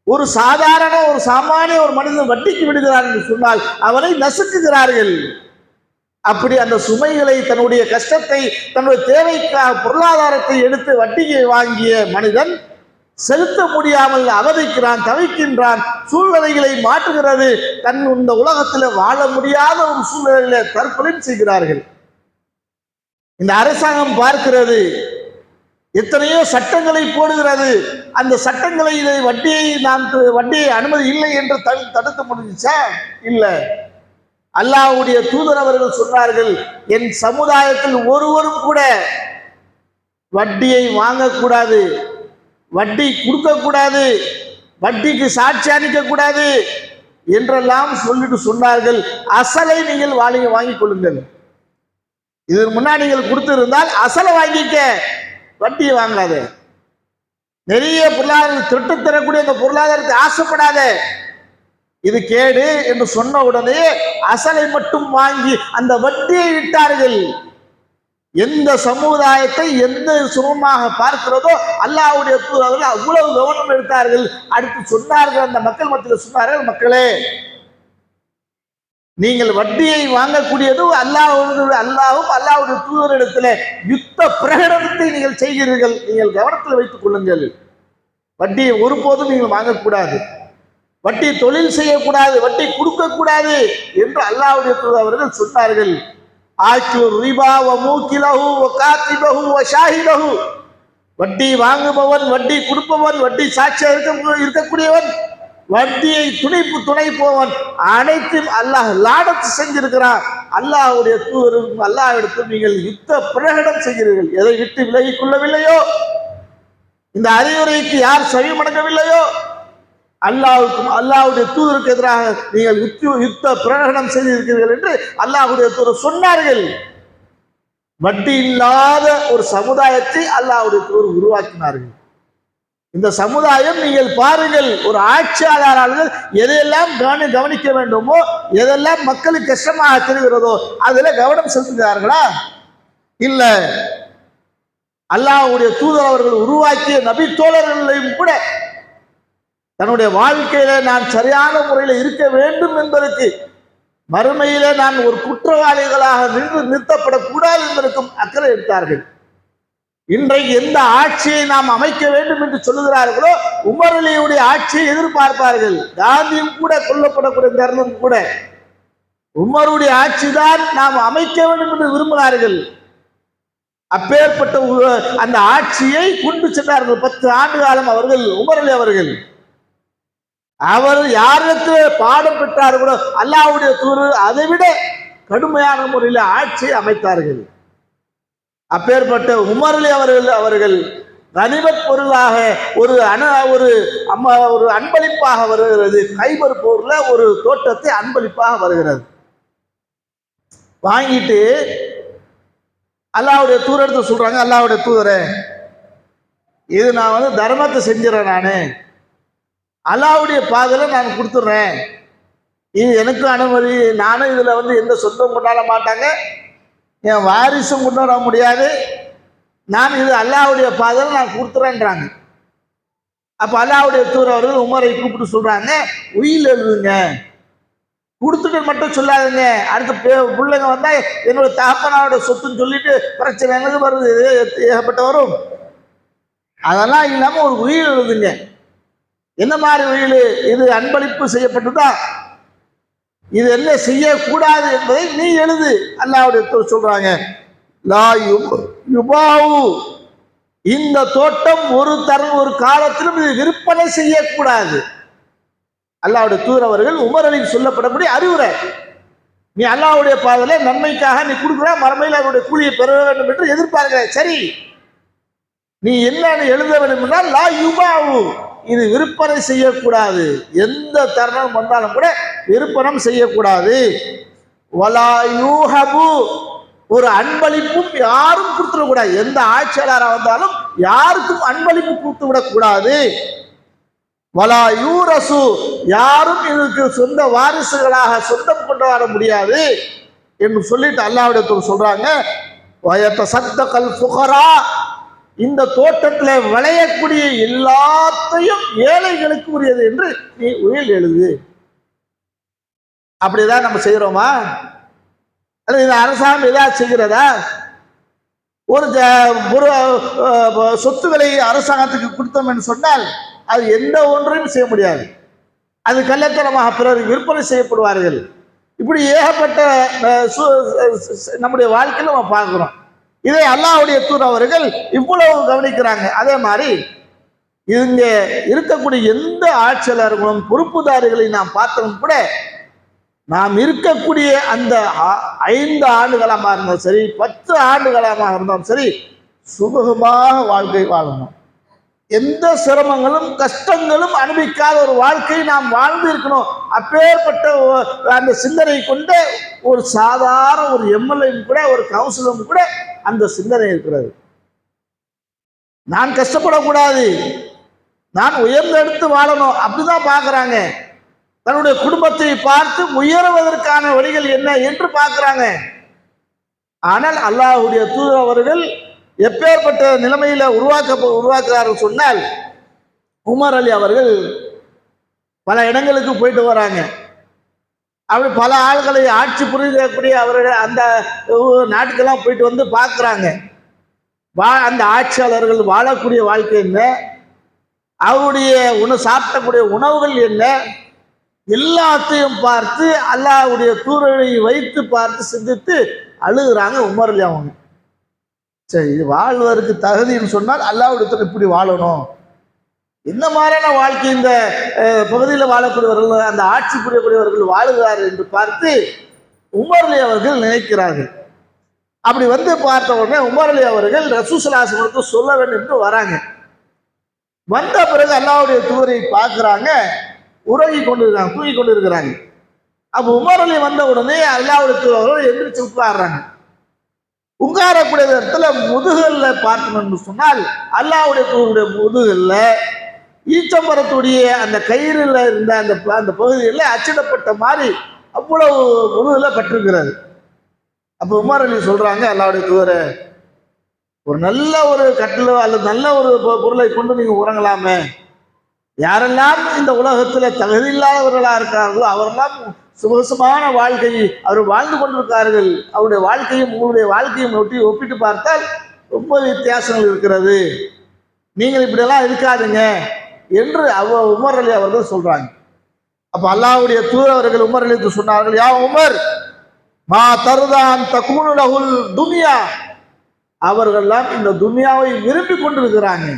A: ஒரு சாதாரண ஒரு சாமானிய ஒரு மனிதன் வட்டிக்கு விடுகிறார் என்று சொன்னால் அவரை நசுக்குகிறார்கள். அப்படி அந்த சுமைகளை, தன்னுடைய கஷ்டத்தை, தன்னுடைய தேவைக்காக பொருளாதாரத்தை எடுத்து வட்டியை வாங்கிய மனிதன் செலுத்த முடியாமல் அவதிக்கிறான், தவிக்கின்றான். சூழ்நிலைகளை மாற்றுகிறது. தன் இந்த உலகத்தில் வாழ முடியாத ஒரு சூழ்நிலையில தற்கொலை செய்கிறார்கள். இந்த அரசாங்கம் பார்க்கிறது, எத்தனையோ சட்டங்களை போடுகிறது. அந்த சட்டங்களை இதை வட்டியை அனுமதி இல்லை என்று தடுக்க முடிஞ்சுச்சா? இல்லை. அல்லாஹ்வுடைய தூதர் அவர்கள் சொன்னார்கள், என் சமுதாயத்தில் ஒருவரும் கூட வட்டியை வாங்கக்கூடாது, வட்டி கொடுக்கக்கூடாது, வட்டிக்கு சாட்சி அளிக்க கூடாது என்றெல்லாம் சொல்லிட்டு சொன்னார்கள். அசலை நீங்கள் வாங்கிக் கொள்ளுங்கள். இதற்கு முன்னாடி நீங்கள் கொடுத்திருந்தால் அசலை வாங்கிக்க, வட்டியை வாங்காத. நிறைய பொருளாதார திட்டு தரக்கூடிய அந்த பொருளாதாரத்தை ஆசைப்படாத, இது கேடு என்று சொன்ன உடனே அசலை மட்டும் வாங்கி அந்த வட்டியை விட்டார்கள். எந்த சமுதாயத்தை எந்த சுகமாக பார்க்கிறதோ அல்லாஹ்வுடைய தூதர்கள் அவ்வளவு கவனம் எடுத்தார்கள். அடுத்து சொன்னார்கள், அந்த மக்கள் மத்தியில் சொன்னார்கள், மக்களே, நீங்கள் வட்டியை வாங்கக்கூடியது அல்லாஹ்வும் அல்லாஹ்வுடைய தூதரிடத்தில் யுத்த பிரகடனத்தை நீங்கள் செய்கிறீர்கள், நீங்கள் கவனத்தில் வைத்துக் கொள்ளுங்கள். வட்டியை ஒருபோதும் நீங்கள் வாங்கக்கூடாது, வட்டி தொழில் செய்யக்கூடாது, வட்டி கொடுக்கக்கூடாது என்று அல்லாஹ்வுடைய தூதர் அவர்கள் சொன்னார்கள். வட்டி வாங்குபவன், வட்டி கொடுப்பவன், வட்டி சாட்சியாக இருக்கக்கூடியவன், வட்டியை துணைப்போவன், அனைத்தும் அல்லாஹ் லானத் செஞ்சிருக்கிறான். அல்லாஹ்வுடைய தூதரும் அல்லாஹ்விடத்தில் நீங்கள் யுத்த பிரகடனம் செய்கிறீர்கள். எதை விட்டு விலகிக் கொள்ளவில்லையோ, இந்த அறிவுரைக்கு யார் செவிமடங்கவில்லையோ, அல்லாஹ்வுக்கும் அல்லாஹ்வுடைய தூதருக்கு எதிராக நீங்கள் யுத்த பிரகடனம் செய்திருக்கிறீர்கள் என்று அல்லாஹ்வுடைய தூதர் சொன்னார்கள். வட்டி இல்லாத ஒரு சமுதாயத்தை அல்லாஹ்வுடைய தூதர் உருவாக்கினார்கள். இந்த சமுதாயம் நீங்கள் பாருங்கள், ஒரு ஆட்சியாளர்கள் எதையெல்லாம் கவனிக்க வேண்டுமோ, எதெல்லாம் மக்களுக்கு கஷ்டமாக தெரிகிறதோ அதுல கவனம் செலுத்துகிறார்களா? இல்ல. அல்லாஹ்வுடைய தூதர் அவர்கள் உருவாக்கிய நபி தோழர்களையும் கூட தன்னுடைய வாழ்க்கையில நான் சரியான முறையில் இருக்க வேண்டும் என்பதற்கு, மறுமையில நான் ஒரு குற்றவாளிகளாக நிறுத்தப்படக்கூடாது என்பதற்கும் அக்கறை எடுத்தார்கள். இன்றைக்கு எந்த ஆட்சியை நாம் அமைக்க வேண்டும் என்று சொல்லுகிறார்களோ உமர் அலியுடைய ஆட்சியை எதிர்பார்ப்பார்கள். காந்தியும் கூட கொல்லப்படக்கூடிய தருணம் கூட உமருடைய ஆட்சி தான் நாம் அமைக்க வேண்டும் என்று விரும்பினார்கள். அப்பேற்பட்ட அந்த ஆட்சியை கொண்டு சென்றார்கள். 10 ஆண்டு காலம் அவர்கள், உமர் அலி அவர்கள். அவர் யாருக்கு பாடம் பெற்றார்களோ அல்லாஹ்வுடைய தூதர் அதை விட கடுமையான முறையில் ஆட்சியை அமைத்தார்கள். அப்பேற்பட்ட உமர் அலி அவர்கள் கனிமத் பொருளாக ஒரு அன்பளிப்பாக வருகிறது. கைபர் போர்ல ஒரு தோட்டத்தை அன்பளிப்பாக வருகிறது. வாங்கிட்டு அல்லாஹ்வுடைய தூதர் சொல்றாங்க, அல்லாஹ்வுடைய தூதரே, இது நான் தர்மத்தை செஞ்சிடறேன், நானு அல்லாஹ்வுடைய பாதையில நான் கொடுத்துட்றேன், இது எனக்கு அனுமதி, நானும் இதுல எந்த சொந்தம் கொண்டாட மாட்டாங்க, என் வாரிசும் கொண்டாட முடியாது, நான் இது அல்லாஹ்வுடைய பாதையில நான் கொடுத்துறேன்றாங்க. அப்ப அல்லாஹ்வுடைய தூதர் அவர்கள் உமரை கூப்பிட்டு சொல்றாங்க, உயில் எழுதுங்க, கொடுத்துட்டு மட்டும் சொல்லாதுங்க. அடுத்து பிள்ளைங்க வந்தா என்னோட தகப்பனாரோட சொத்துன்னு சொல்லிட்டு பிரச்சனை எனக்கு வருது, ஏகப்பட்ட வரும். அதெல்லாம் இல்லாம ஒரு உயிர் எழுதுங்க. என்ன மாதிரி உயிர்? இது அன்பளிப்பு செய்யப்பட்டுதா, இது என்ன செய்யக்கூடாது என்பதை நீ எழுது. அல்லாஹ்வுடைய சொல்றாங்க, லா யுபாவு, இந்த தோட்டம் ஒரு காலத்திலும் இது விற்பனை செய்யக்கூடாது. அல்லாஹ்வுடைய தூதர் அவர்கள் உமர் அலிக்கு சொல்லப்படக்கூடிய அறிவுரை. நீ அல்லாஹ்வுடைய பாதையில நன்மைக்காக நீ கொடுக்குற, மறுமையில் அவருடைய கூலியை பெற வேண்டும் என்று எதிர்பார்க்கிற. சரி, நீ என்னன்னு எழுத வேண்டும் என்றால் லா யுபாவு, இது விற்பனை செய்யக்கூடாது. எந்த தருணம் வந்தாலும் கூட விற்பனம் செய்யக்கூடாது. வலா யூஹபு, ஒரு அன்பளிப்பும் யாரும் கொடுத்துடக்கூடாது. எந்த ஆட்சியாளராக வந்தாலும் யாருக்கும் அன்பளிப்பு கொடுத்து விடக்கூடாது. வலா யூரசு, யாரும் இதுக்கு சொந்த வாரிசுகளாக சொந்தம் கொண்டு வர முடியாது என்று சொல்லிட்டு அல்லாஹ்வுடைய சொல்றாங்க, வயத்தசத்தகல் ஃபுகரா, இந்த தோட்டத்தில் விளையக்கூடிய எல்லாத்தையும் ஏழைகளுக்கு உரியது என்று நீ உயில் எழுது. அப்படிதான் நம்ம செய்யறோமா? அல்லது இந்த அரசாங்கம் ஏதாவது செய்கிறதா? ஒரு சொத்துக்களை அரசாங்கத்துக்கு கொடுத்தோம் என்று சொன்னால் அது எந்த ஒன்றையும் செய்ய முடியாது. அது கள்ளத்தனமாக பிறருக்கு விற்பனை செய்யப்படுவார்கள். இப்படி ஏகப்பட்ட நம்முடைய வாழ்க்கையில் நம்ம பார்க்கிறோம். இதை அல்லாஹ்வுடைய தூதர் அவர்கள் இவ்வளவு கவனிக்கிறாங்க. அதே மாதிரி இங்க இருக்கக்கூடிய எந்த ஆட்சியாளர்களும் பொறுப்புதாரிகளை நாம் பார்த்தோம் கூட, நாம் இருக்கக்கூடிய அந்த 5 ஆண்டுகாலமாக இருந்தாலும் சரி, 10 ஆண்டுகாலமாக இருந்தாலும் சரி, சுமூகமாக வாழ்க்கை வாழணும். எந்த சிரமங்களும் கஷ்டங்களும் அனுபவிக்காத ஒரு வாழ்க்கையை நாம் வாழ்ந்து இருக்கணும். அப்பேற்பட்ட அந்த சிந்தனை கொண்ட ஒரு சாதாரண ஒரு எம்எல்ஏ கூட, ஒரு கவுன்சிலரும் கூட அந்த சிந்தனை இருக்கிறது. நான் கஷ்டப்படக்கூடாது, நான் உயர்ந்தெடுத்து வாழணும், அப்படிதான் பார்க்கறாங்க. தன்னுடைய குடும்பத்தை பார்த்து உயர்வதற்கான வழிகள் என்ன என்று பார்க்கிறாங்க. ஆனால் அல்லாஹ்வுடைய தூதர் அவர்கள் எப்பேற்பட்ட நிலைமையில உருவாக்குறார்கள் சொன்னால், உமர் அலி அவர்கள் பல இடங்களுக்கு போயிட்டு வராங்க. அப்படி பல ஆள்களை ஆட்சி புரியக்கூடிய அவர்கள் அந்த நாட்டுக்கெல்லாம் போயிட்டு வந்து பார்க்குறாங்க. அந்த ஆட்சியாளர்கள் வாழக்கூடிய வாழ்க்கை என்ன, அவருடைய சாப்பிடக்கூடிய உணவுகள் என்ன, எல்லாத்தையும் பார்த்து அல்லாஹ்வுடைய தூதரை வைத்து பார்த்து சிந்தித்து அழுகுறாங்க உமர் அலி அவங்க. சரி, இது வாழ்வதற்கு தகுதின்னு சொன்னால் அல்லாஹ்வுடைய இப்படி வாழணும், இந்த மாதிரியான வாழ்க்கை இந்த பகுதியில் வாழக்கூடியவர்கள், அந்த ஆட்சி புரியக்கூடியவர்கள் வாழுகிறார் என்று பார்த்து உமர் அலி அவர்கள் நினைக்கிறார்கள். அப்படி வந்து பார்த்த உடனே உமர் அலி அவர்கள் ரசூலுல்லாஹி ஸல்லல்லாஹு அலைஹி வஸல்லம் சொல்ல வேண்டும் என்று வராங்க. வந்த பிறகு அல்லாஹ்வுடைய தூதரை பார்க்கிறாங்க, உறங்கி கொண்டிருக்காங்க, தூங்கி கொண்டிருக்கிறாங்க. அப்போ உமர் அலி வந்த உடனே அல்லாஹ்வுடைய தூதர் எந்திரிச்சு உட்கார்றாங்க. உட்காரக்கூடிய இடத்துல முதுகல்ல பார்த்தோம்னு சொன்னால் அல்லாஹ்வுடைய தூதருடைய முதுகல்ல ஈச்சம்பரத்துடைய அந்த கயிறுல இருந்த அந்த பகுதியில் அச்சிடப்பட்ட மாதிரி அவ்வளவு முதுகல்ல பட்டிருக்கிறது. அப்போ உமர் அலி சொல்றாங்க, அல்லாஹ்வுடைய தூதரே, ஒரு நல்ல ஒரு கட்டிலோ அல்லது நல்ல ஒரு பொருளை கொண்டு நீங்க உறங்கலாமே. யாரெல்லாம் இந்த உலகத்துல தகுதி இல்லாதவர்களா இருக்கிறார்களோ அவரெல்லாம் சுகசமான வாழ்க்கையை அவர் வாழ்ந்து கொண்டிருக்கிறார்கள். அவருடைய வாழ்க்கையும் உங்களுடைய வாழ்க்கையும் ஒப்பிட்டு பார்த்தால் ரொம்ப வித்தியாசங்கள் இருக்கிறது. நீங்கள் இப்படியெல்லாம் இருக்காதுங்க என்று உமர் அலி அவர்கள் சொல்றாங்க. அப்ப அல்லாஹ்வுடைய தூதர் அவர்கள் உமர் அலி சொன்னார்கள், யா உமர், மா தருதான் தகுனு லஹுல் துன்யா, அவர்கள்லாம் இந்த துன்யாவை விரும்பி கொண்டிருக்கிறாங்க.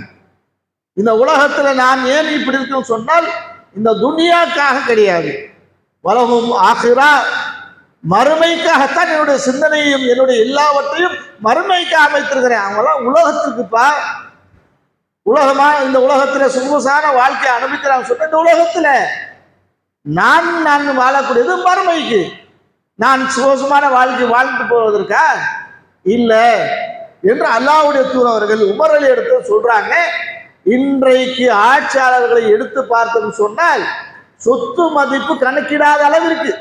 A: இந்த உலகத்துல நான் ஏன் இப்படி இருக்குன்னு சொன்னால் இந்த துன்யாக்காக கிடையாது, வலஹும் ஆகிரா, மறுமைக்காகத்தான் என்னுடைய சிந்தனையும் என்னுடைய எல்லாவற்றையும் மறுமைக்காக அமைத்திருக்கிறேன். அவங்களாம் உலகத்துக்குப்பா, உலகமா இந்த உலகத்துல சுமூகமான வாழ்க்கையை அனுபவிக்கிறாங்க சொன்ன இந்த உலகத்துல நான் வாழக்கூடியது மறுமைக்கு. நான் சுகமான வாழ்க்கை வாழ்ந்து போவதற்கா இல்ல என்று அல்லாஹ்வுடைய தூதர் அவர்கள் உமர் அலி எடுத்து சொல்றாங்க. இன்றைக்கு ஆட்சியாளர்களை எடுத்து பார்த்தோம்னு சொன்னால் சொத்து மதிப்பு கணக்கிடாத அளவிற்கு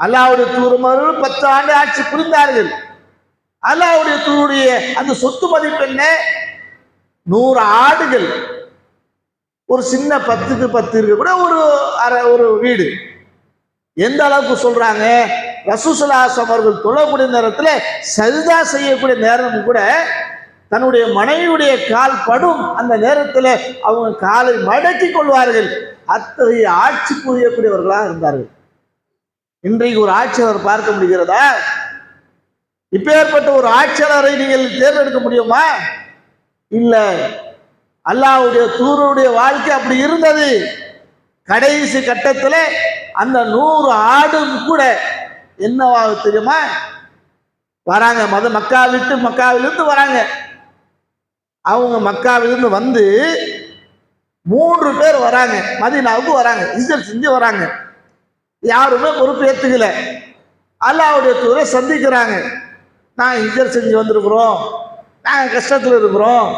A: அல்லாஹ்வுடைய தூதர் 10 ஆண்டு ஆட்சி புரிந்தார்கள். அல்லாஹ்வுடைய தூதருடைய அந்த சொத்து மதிப்பு என்ன? 100 ஆடுகள், ஒரு சின்ன 10க்கு 10 இருக்க கூட ஒரு வீடு, எந்த அளவுக்கு சொல்றாங்க, ரசூல் ஸல்லல்லாஹு அலைஹி வஸல்லம் அவர்கள் தொழக்கூடிய நேரத்தில் சஜ்தா செய்யக்கூடிய நேரம் கூட தன்னுடைய மனைவியுடைய கால் படும் அந்த நேரத்தில் அவங்க காலை மடக்கி கொள்வார்கள். அத்தகைய ஆட்சி புரியக்கூடியவர்களாக இருந்தார்கள். இன்றைக்கு ஒரு ஆட்சியாளர் பார்க்க முடிகிறதா? இப்பேற்பட்ட ஒரு ஆட்சியாளரை நீங்கள் தேர்ந்தெடுக்க முடியுமா? இல்ல. அல்லாஹ்வுடைய தூதருடைய வாழ்க்கை அப்படி இருந்தது. கடைசி கட்டத்தில் அந்த 100 ஆடும் கூட என்னவாக தெரியுமா, வராங்க மக்காவிலிருந்து வராங்க. அவங்க மக்காவிலிருந்து வந்து 3 பேர் வராங்க, மதீனாவுக்கு வராங்க, ஹிஜ்ரத் செஞ்சு வராங்க. யாருமே பொறுப்பு ஏற்றுக்கல. அல்லாஹ்வுடைய தூதரை சந்திக்கிறாங்க. நான் ஹிஜ்ரத் செஞ்சு வந்திருக்கிறோம், நாங்கள் கஷ்டத்தில் இருக்கிறோம்,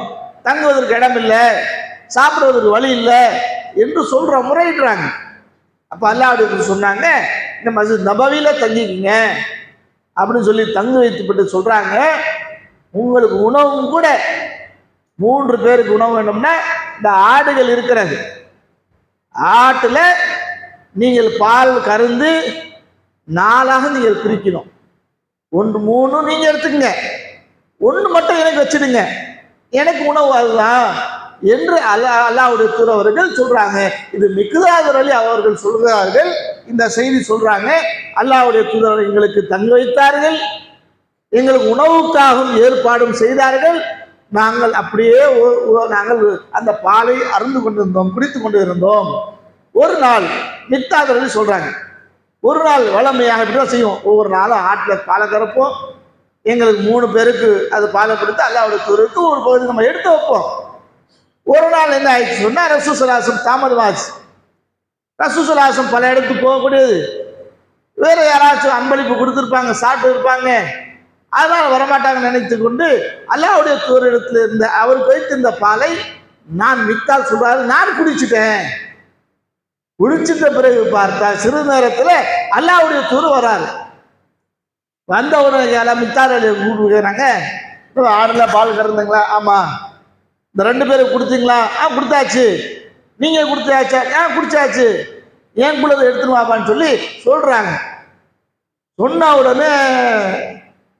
A: தங்குவதற்கு இடம் இல்லை, சாப்பிடுவதற்கு வழி இல்லை என்று சொல்ற முறையிடுறாங்க. அப்போ அல்லாஹ்வுடைய சொன்னாங்க, இந்த மஸ்ஜித் நபவியில தங்கிக்கிங்க அப்படின்னு சொல்லி தங்க வைத்துப்பட்டு சொல்றாங்க. உங்களுக்கு உணவும் கூட 3 பேருக்கு உணவு வேணும்னா இந்த ஆடுகள் இருக்கிறது, ஆட்டுல நீங்கள் பால் கறந்து 4ஆக நீங்கள் பிரிக்கணும். 1 3 நீங்க எடுத்துக்கங்க, 1 மட்டும் எனக்கு வச்சிடுங்க, எனக்கு உணவு அதுதான் என்று அல்லாஹ்வுடைய தூதர் அவர்கள் சொல்றாங்க. இது மிக்தாத் அலி அவர்கள் சொல்கிறார்கள். இந்த செய்தி சொல்றாங்க, அல்லாஹ்வுடைய தூதர் எங்களுக்கு தங்க வைத்தார்கள், எங்களுக்கு உணவுக்காகவும் ஏற்பாடும் செய்தார்கள். நாங்கள் அப்படியே நாங்கள் அந்த பாலை அருந்து கொண்டிருந்தோம், குடித்து கொண்டு இருந்தோம். ஒரு நாள் மிக்தாத் அலி சொல்றாங்க, ஒரு நாள் வளமையாக இப்படிதான் செய்வோம், ஒவ்வொரு நாளும் ஆட்டில் பாலை கறப்போம், எங்களுக்கு 3 பேருக்கு அது பாலை கொடுத்து அல்லாஹ்வுடைய தூதருக்கு ஒரு பகுதி நம்ம எடுத்து வைப்போம். ஒரு நாள் என்ன ஆயிடுச்சு சொன்னா, ரசூல் ஸல்லல்லாஹு அலைஹி வஸல்லம் தாமதமாச்சு. ரசூல் ஸல்லல்லாஹு அலைஹி வஸல்லம் பல இடத்துக்கு போகக்கூடியது, வேற யாராச்சும் அன்பளிப்பு கொடுத்துருப்பாங்க, சாப்பிட்டு இருப்பாங்க, அதனால வரமாட்டாங்கன்னு நினைத்து கொண்டு அல்லாஹ்வுடைய தூதரிடத்தில் இருந்த அவருக்கு வைத்திருந்த பாலை நான் மிக்தால் சொல்றாரு, நான் குடிச்சிட்டேன். குடிச்சிட்ட பிறகு பார்த்தா சிறு நேரத்தில் அல்லாஹ்வுடைய தூதர் வராரு. வந்த உடனே எல்லாம் மிக்தார் கூப்பிடுறாங்க, ஆடுல பால் கறந்துங்களா? ஆமா. இந்த 2 பேருக்கு கொடுத்தீங்களா? கொடுத்தாச்சு. நீங்க கொடுத்தாச்சா? குடிச்சாச்சு. ஏன் குள்ளதை எடுத்துன்னு வாப்பான்னு சொல்லி சொல்றாங்க. சொன்ன உடனே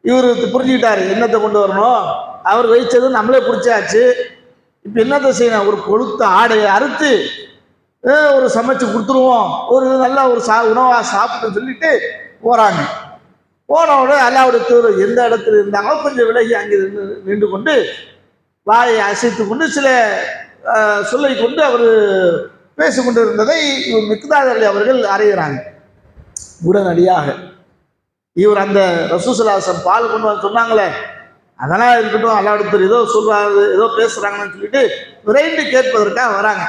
A: இவரு புரிஞ்சுக்கிட்டாரு, என்னத்தை கொண்டு வரணும், அவர் வச்சது நம்மளே குடிச்சாச்சு, இப்ப என்னத்தை செய்யணும், ஒரு கொழுத்த ஆடையை அறுத்து ஒரு சமைச்சு கொடுத்துருவோம், ஒரு நல்ல ஒரு உணவா சாப்பிட்டு சொல்லிட்டு போறாங்க. போன உடனே அல்லாஹ்வுடைய தூதர் எந்த இடத்துல இருந்தாங்களோ கொஞ்சம் விலகி அங்கே நின்று கொண்டு வாயை அசைத்து கொண்டு சில சொல்லை கொண்டு அவர் பேசிக்கொண்டு இருந்ததை இவர் மிக்தாத் அலி அவர்கள் அறிகிறாங்க. உடனடியாக இவர் அந்த ரசூல் ஸல்லல்லாஹு அலைஹி வஸல்லம் பால் கொண்டு வந்து சொன்னாங்களே, அதெல்லாம் இருக்கட்டும், அல்லாஹ்வுடைய தூதர் ஏதோ சொல்றாங்க, ஏதோ பேசுறாங்கன்னு சொல்லிட்டு விரைந்து கேட்பதற்காக வராங்க.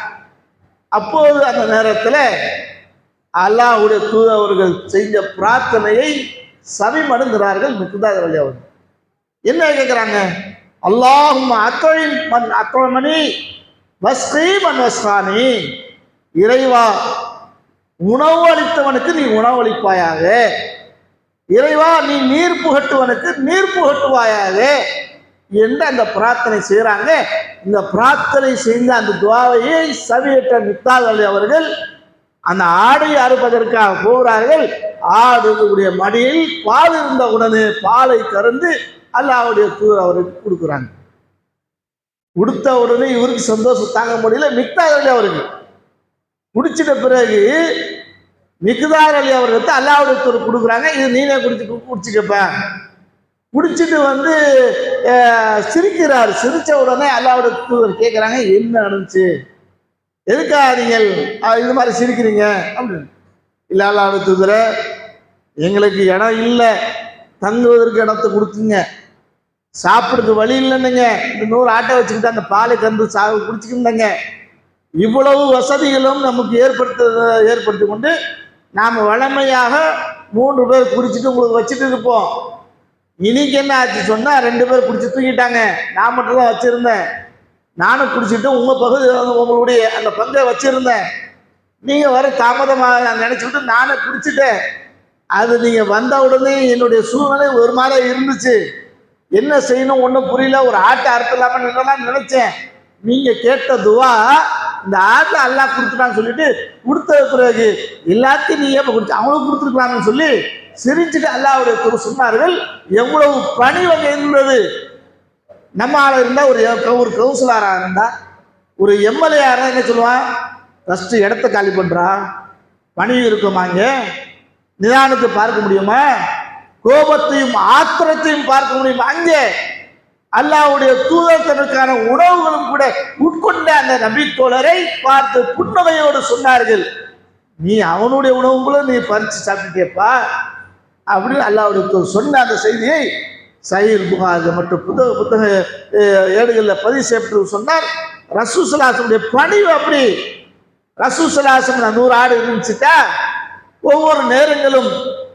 A: அப்போது அந்த நேரத்தில் அல்லாஹ்வுடைய தூதர் அவர்கள் செஞ்ச பிரார்த்தனையை சபிமடைகிறார்கள் மிக்தாத் அலி அவர்கள். என்ன கேட்குறாங்க? அல்லாஹும்ம அத்இம் மன் அத்அமனி வஸ்கி மன் வஸ்கானி, இறைவா உணவு அளித்தவனுக்கு நீ உணவளிப்பாயாக, இறைவா நீ நீர் புகட்டுவனுக்கு நீர் புகட்டுவாயாக என்று அந்த பிரார்த்தனை செய்கிறாங்க. இந்த பிரார்த்தனை செய்த அந்த துஆவையை சவியற்ற மிக்தாத் அலி அவர்கள் அந்த ஆடை அறுப்பதற்காக போகிறார்கள். ஆடுடைய மடியில் பால் இருந்த உடனே பாலை கறந்து அல்லாஹ்வுடைய தூதர் அவருக்கு கொடுக்குறாங்க. கொடுத்த உடனே இவருக்கு சந்தோஷம் தாங்க முடியல. மிக்தாத் அலி அவருக்கு குடிச்சிட்ட பிறகு மிக்தாத் அலி அவர்களுக்கு அல்லாஹ்வுடைய தூதர் கொடுக்குறாங்க, இது நீனே குடிச்சுக்கப்ப. குடிச்சிட்டு வந்து சிரிக்கிறார். சிரிச்ச உடனே அல்லாஹ்வுடைய தூதர் கேட்குறாங்க, என்ன நடந்துச்சு, எதுக்காக நீங்கள் இது மாதிரி சிரிக்கிறீங்க அப்படின்னு. இல்லை அல்லாஹ்வுடைய தூதரை, எங்களுக்கு இடம் இல்லை, தங்குவதற்கு இடத்தை கொடுத்துங்க, சாப்பிடுறதுக்கு வழி இல்லைன்னுங்க, இந்த 100 ஆட்டை வச்சுக்கிட்டு அந்த பாலை கந்து குடிச்சுக்கிட்டாங்க, இவ்வளவு வசதிகளும் நமக்கு ஏற்படுத்தி கொண்டு நாம் வளமையாக 3 பேர் குடிச்சிட்டு உங்களுக்கு வச்சுட்டு இருப்போம். இன்னைக்கு என்ன ஆச்சு சொன்னா, 2 பேர் குடிச்சு தூங்கிட்டாங்க, நான் மட்டும் தான் வச்சிருந்தேன். நானும் குடிச்சிட்டு உங்க பகுதி உங்களுடைய அந்த பங்கை வச்சிருந்தேன், நீங்க வர தாமதமாக நான் நினைச்சுட்டு நானும் குடிச்சிட்டேன். அது நீங்க வந்த உடனே என்னுடைய சூழ்நிலை ஒரு மாதிரி இருந்துச்சு, என்ன செய்யணும் ஒன்றும் புரியல, ஒரு ஆட்டை அறுத்தலாம நினைச்சேன். நீங்க கேட்ட துவா இந்த ஆட்டை அல்லாஹ் கொடுத்துட்டான்னு சொல்லிட்டு கொடுத்த பிறகு எல்லாத்தையும் நீ ஏப்ப கொடுத்து அவங்களுக்கு கொடுத்துருக்கலாம்னு சொல்லி சிரிச்சுட்டு அல்லாஹ்வுடைய தூதர் சொன்னார்கள். எவ்வளவு பணி அங்கே இருந்தது. நம்ம ஆள இருந்தா ஒரு கவுன்சிலரா இருந்தா ஒரு எம்எல்ஏ இருந்தா என்ன சொல்லுவான், ஃபர்ஸ்ட் இடத்த காலி பண்றான், பணி இருக்குமாங்க, நிதானத்தை பார்க்க முடியுமா, கோபத்தையும் ஆத்திரத்தையும் பார்க்க முடியுமா. அங்கே அல்லாஹ்வுடைய தூதர் தனக்கான உணவுகளும் கூட உட்கொண்ட அந்த நபி தோழரை பார்த்து புன்னகையோடு சொன்னார்கள், நீ அவனுடைய உணவுகளும் நீ பறிச்சு சாப்பிட்டேப்பா அப்படின்னு அல்லாஹ்வுடைய தூதர் சொன்ன அந்த செய்தியை சஹீஹ் புகாரி மற்றும் புத்தக ஏடுகளில் பதிவு செய்யப்பட்டு சொன்னார். ரசூல் ஸல்லல்லாஹு அலைஹி வஸல்லம் பணிவு அப்படி. ரசூல் ஸல்லல்லாஹு அலைஹி வஸல்லம் 100 ஆடு இருந்துச்சுட்டா ஒவ்வொரு நேரங்களும்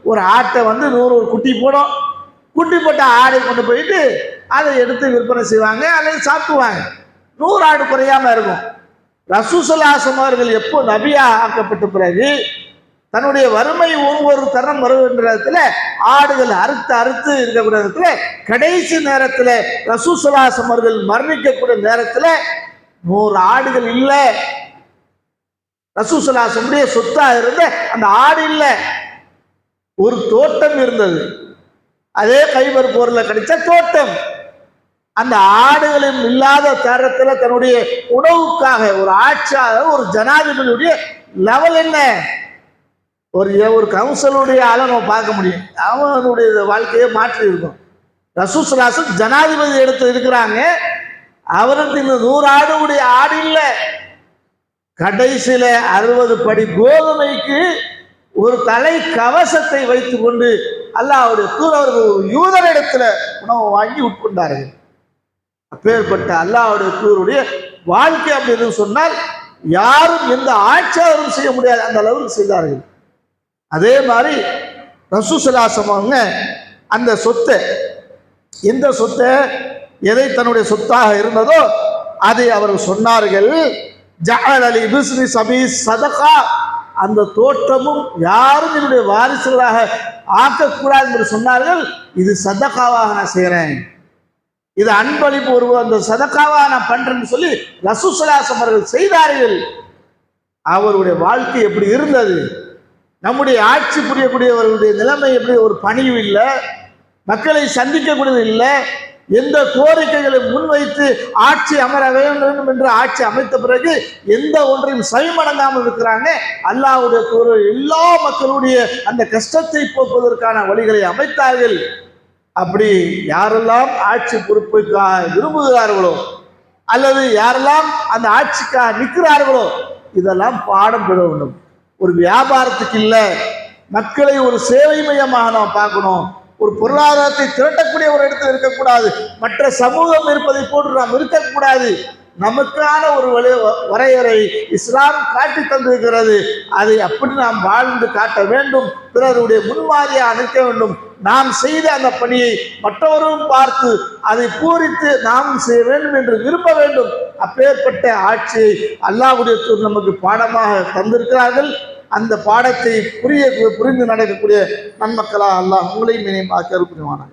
A: ஒரு ஆட்டை 100 குட்டி போடும். குட்டி போட்ட ஆடை கொண்டு போயிட்டு அதை எடுத்து விற்பனை செய்வாங்க அல்லது சாப்பிடுவாங்க. 100 ஆடு குறையாம இருக்கும். ரசூல் ஸல்லல்லாஹு அலைஹி வஸல்லம் அவர்கள் எப்போ நபியா ஆக்கப்பட்ட பிறகு தன்னுடைய வறுமை ஒவ்வொரு தரம் வருகின்ற இடத்துல ஆடுகள் அறுத்து இருக்கக்கூடிய இடத்துல கடைசி நேரத்தில் ரசூல் ஸல்லல்லாஹு அலைஹி வஸல்லம் அவர்கள் மரணிக்கக்கூடிய நேரத்தில் 100 ஆடுகள் இல்லை. ரசூல் ஸல்லல்லாஹு அலைஹி வஸல்லம் சொத்தா இருந்த அந்த ஆடு இல்லை, ஒரு தோட்டம் இருந்தது. அதே கைபர் போர்ல கிடைச்ச தோட்டம். அந்த ஆடுகளும் இல்லாத தரத்தில் தன்னுடைய உணவுக்காக ஒரு ஆட்சியாளர் ஒரு ஜனாதிபதியுடைய லெவல் என்ன, ஒரு கவுன்சிலுடைய ஆளை நம்ம பார்க்க முடியும், அவனுடைய வாழ்க்கையை மாற்றி இருக்கும். ரசூல் ஸல்லல்லாஹு அலைஹி வஸல்லம் ஜனாதிபதி எடுத்து இருக்கிறாங்க. அவருக்கு இந்த 100 ஆடுடைய ஆடு இல்லை. கடைசியில 60 படி கோதுமைக்கு ஒரு தலை கவசத்தை வைத்து கொண்டு அல்லாஹ்வுடைய தூதர்கள் யூதரிடத்துல உணவு வாங்கி உட்கொண்டார்கள். அப்பேற்பட்ட அல்லாஹ்வுடைய தூதருடைய வாழ்க்கை அப்படின்னு சொன்னால் யாரும் எந்த ஆட்சியாளரும் செய்ய முடியாது, அந்த அளவுக்கு செய்தார்கள். அதே மாதிரி ரசூல் ஸல்லல்லாஹு அலைஹி வஸல்லம் அந்த சொத்தை, எந்த சொத்தை எதை தன்னுடைய சொத்தாக இருந்ததோ அதை அவர்கள் சொன்னார்கள், ஜஅல லி பிஸ்ரி சபீ சதகா, அந்த தோற்றமும் யாரும் என்னுடைய வாரிசுகளாக ஆக்கக்கூடாது என்று சொன்னார்கள். இது சதகாவாக நான் செய்கிறேன், இது அன்பளிப்பு ஒரு அந்த சதகாவாக நான் பண்றேன்னு சொல்லி ரசூல் ஸல்லல்லாஹு அலைஹி வஸல்லம் அவர்கள் செய்தார்கள். அவருடைய வாழ்க்கை எப்படி இருந்தது, நம்முடைய ஆட்சி புரியக்கூடியவர்களுடைய நிலைமை எப்படி, ஒரு பணியும் இல்லை, மக்களை சந்திக்கக்கூடியது இல்லை, எந்த கோரிக்கைகளை முன்வைத்து ஆட்சி அமர வேண்டும் என்று ஆட்சி அமைத்த பிறகு எந்த ஒன்றையும் செவிமடங்காமல் இருக்கிறாங்க. அல்லாஹ்வுடைய தூதர் எல்லா மக்களுடைய அந்த கஷ்டத்தை போக்குவதற்கான வழிகளை அமைத்தார்கள். அப்படி யாரெல்லாம் ஆட்சி பொறுப்புக்காக விரும்புகிறார்களோ அல்லது யாரெல்லாம் அந்த ஆட்சிக்காக நிற்கிறார்களோ இதெல்லாம் பாடம் பெற வேண்டும். ஒரு வியாபாரத்துக்கு இல்லை, மக்களை ஒரு சேவை மையமாக நாம் பார்க்கணும். ஒரு பொருளாதாரத்தை திரட்டக்கூடிய ஒரு இடத்தில் இருக்கக்கூடாது, மற்ற சமூகம் இருப்பதை போன்று நாம் இருக்கக்கூடாது. நமக்கான ஒரு வரையறை இஸ்லாம் காட்டி தந்திருக்கிறது. அதை அப்படி நாம் வாழ்ந்து காட்ட வேண்டும், பிறருடைய முன்மாதிரியாக நிற்க வேண்டும். நாம் செய்த அந்த பணியை மற்றவரும் பார்த்து அதை பூரித்து நாம் செய்ய வேண்டும் என்று விரும்ப வேண்டும். அப்பேற்பட்ட ஆட்சியை அல்லாஹ்வுடைய தூதர் நமக்கு பாடமாக தந்திருக்கிறார்கள். அந்த பாடத்தை புரிந்து நடக்கக்கூடிய நன்மக்களா அல்லாஹ் உங்களையும் இணையமாக்க புரிவானாக.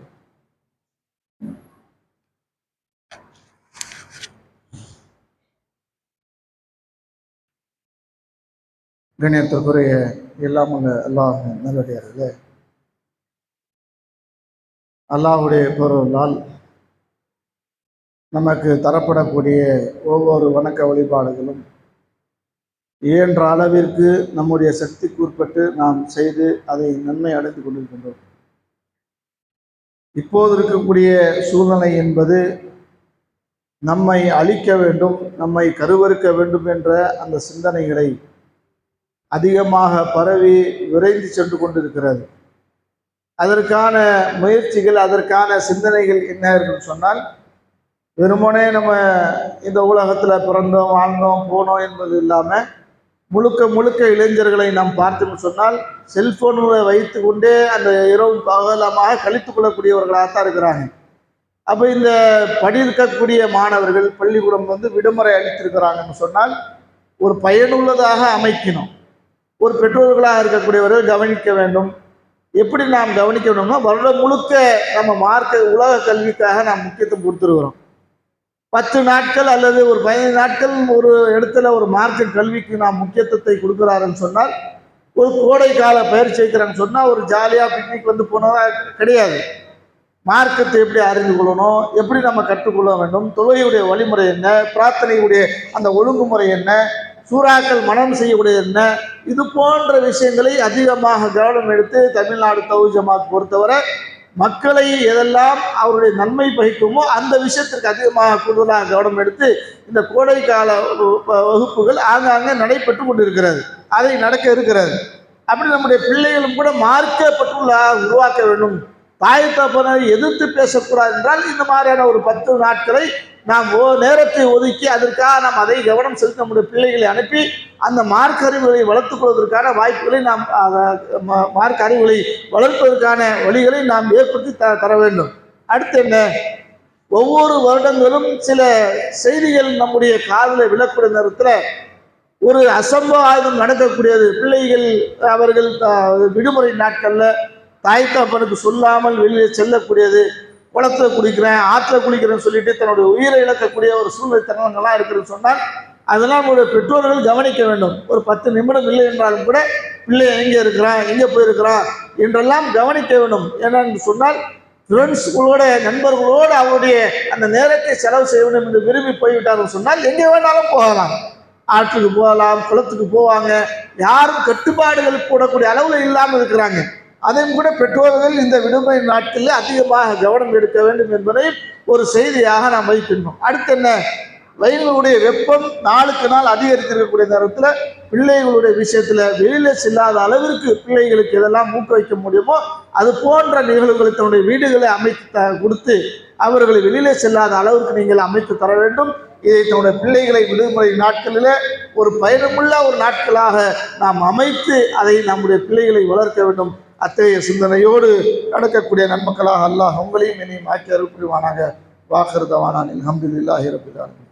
A: கண்ணியத்திற்குரிய எல்லாம் அல்லாஹ் நல்லடியார்களே, அல்லாஹ்வுடைய பொருளால் நமக்கு தரப்படக்கூடிய ஒவ்வொரு வணக்க வழிபாடுகளும் இயன்ற அளவிற்கு நம்முடைய சக்திக்கு உட்பட்டு நாம் செய்து அதை நன்மை அடைந்து கொண்டிருக்கின்றோம். இப்போது இருக்கக்கூடிய சூழ்நிலை என்பது நம்மை அழிக்க வேண்டும், நம்மை கருவறுக்க வேண்டும் என்ற அந்த சிந்தனைகளை அதிகமாக பரவி விரைந்து சென்று கொண்டிருக்கிறது. அதற்கான முயற்சிகள், அதற்கான சிந்தனைகள் என்ன இருக்குன்னு சொன்னால், வெறுமனே நம்ம இந்த உலகத்தில் பிறந்தோம் வாழ்ந்தோம் போனோம் என்பது இல்லாமல் முழுக்க இளைஞர்களை நாம் பார்த்தோம்னு சொன்னால் செல்போனை வைத்து கொண்டே அந்த இரவு பகலமாக கழித்து கொள்ளக்கூடியவர்களாகத்தான் இருக்கிறாங்க. அப்போ இந்த படிக்கக்கூடிய மாணவர்கள் பள்ளிக்கூடம் விடுமுறை அளித்திருக்கிறாங்கன்னு சொன்னால் ஒரு பயனுள்ளதாக அமைக்கணும். ஒரு பெற்றோர்களாக இருக்கக்கூடியவர்கள் கவனிக்க வேண்டும். எப்படி நாம் கவனிக்க வேண்டும்னா, வருடம் முழுக்க நம்ம மார்க்க உலக கல்விக்காக நாம் முக்கியத்துவம் கொடுத்துருக்கிறோம். 10 நாட்கள் அல்லது ஒரு 15 நாட்கள் ஒரு இடத்துல ஒரு மார்க்க கல்விக்கு நாம் முக்கியத்துவத்தை கொடுக்குறாருன்னு சொன்னால், ஒரு கோடை கால பயிற்சி வைக்கிறேன்னு சொன்னால் ஒரு ஜாலியாக பிக்னிக் வந்து போனதா கிடையாது. மார்க்கத்தை எப்படி அறிந்து கொள்ளணும், எப்படி நம்ம கற்றுக்கொள்ள வேண்டும், தொழுகையுடைய வழிமுறை என்ன, பிரார்த்தனையுடைய அந்த ஒழுங்குமுறை என்ன, சூறாக்கள் மனம் செய்யக்கூடிய என்ன, இது போன்ற விஷயங்களை அதிகமாக கவனம் எடுத்து தமிழ்நாடு தௌஹீத் ஜமாத் பொறுத்தவரை மக்களை எதெல்லாம் அவருடைய நன்மை பகிக்குமோ அந்த விஷயத்திற்கு அதிகமாக கூடுதலாக கவனம் எடுத்து இந்த கோடை கால வகுப்புகள் ஆங்காங்கே நடைபெற்று கொண்டிருக்கிறது. அதை நடக்க இருக்கிறது. அப்படி நம்முடைய பிள்ளைகளும் கூட மார்க்கப்பட்டுள்ள உருவாக்க வேண்டும். தாய் தகப்பனை எதிர்த்து பேசக்கூடாது என்றால் இந்த மாதிரியான ஒரு 10 நாட்களை நாம் நேரத்தை ஒதுக்கி அதற்காக நாம் அதை கவனம் செலுத்த நம்முடைய பிள்ளைகளை அனுப்பி அந்த மார்க்க அறிவுகளை வளர்த்துக் கொள்வதற்கான வாய்ப்புகளை நாம் மார்க்க அறிவுகளை வளர்ப்பதற்கான வழிகளை நாம் ஏற்படுத்தி தர வேண்டும். அடுத்து என்ன, ஒவ்வொரு வருடங்களும் சில செய்திகள் நம்முடைய காதில் விழக்கூடிய நேரத்தில் ஒரு அசம்பாவிதம் நடக்கக்கூடியது. பிள்ளைகள் அவர்கள் விடுமுறை நாட்களில் தாய் தகப்பனுக்கு சொல்லாமல் வெளியே செல்லக்கூடியது, குளத்துல குளிக்கிறேன் ஆற்றுல குளிக்கிறேன்னு சொல்லிட்டு தன்னுடைய உயிரை இழக்கக்கூடிய ஒரு சூழ்நிலை தருணங்கள்லாம் இருக்குதுன்னு சொன்னால் அதெல்லாம் நம்முடைய பெற்றோர்கள் கவனிக்க வேண்டும். ஒரு 10 நிமிடம் இல்லை என்றாலும் கூட பிள்ளை எங்கே இருக்கிறான், எங்கே போயிருக்கிறான் என்றெல்லாம் கவனிக்க வேண்டும். என்னன்னு சொன்னால் ஃப்ரெண்ட்ஸ்களோட நண்பர்களோடு அவருடைய அந்த நேரத்தை செலவு செய்ய வேண்டும் என்று விரும்பி போய்விட்டார்கள் சொன்னால் எங்கே வேணாலும் போகலாம். ஆற்றுக்கு போகலாம், குளத்துக்கு போவாங்க. யாரும் கட்டுப்பாடுகள் போடக்கூடிய அளவில் இல்லாமல் இருக்கிறாங்க. அதையும் கூட பெற்றோர்கள் இந்த விடுமுறை நாட்களில் அதிகமாக கவனம் எடுக்க வேண்டும் என்பதை ஒரு செய்தியாக நாம் வைக்கின்றோம். அடுத்து என்ன, வெயிலுடைய வெப்பம் நாளுக்கு நாள் அதிகரித்திருக்கக்கூடிய நேரத்தில் பிள்ளைகளுடைய விஷயத்தில் வெளியில் செல்லாத அளவிற்கு பிள்ளைகளுக்கு எதெல்லாம் ஊக்குவிக்க முடியுமோ அது போன்ற நிகழ்வுகளை தன்னுடைய வீடுகளை அமைத்து கொடுத்து அவர்களை வெளியிலே செல்லாத அளவிற்கு நீங்கள் அமைத்து தர வேண்டும். இதை தன்னுடைய பிள்ளைகளை விடுமுறை நாட்களில் ஒரு பயனுள்ள ஒரு நாட்களாக நாம் அமைத்து அதை நம்முடைய பிள்ளைகளை வளர்க்க வேண்டும். அத்தகைய சிந்தனையோடு நடக்கக்கூடிய நன்மக்களாக அல்லாஹ் உங்களையும் என்னையும் ஆக்கி அருள் புரிவானாக. வாஹிர் தவானா அல்ஹம்துலில்லாஹி ரப்பில் ஆலமீன்.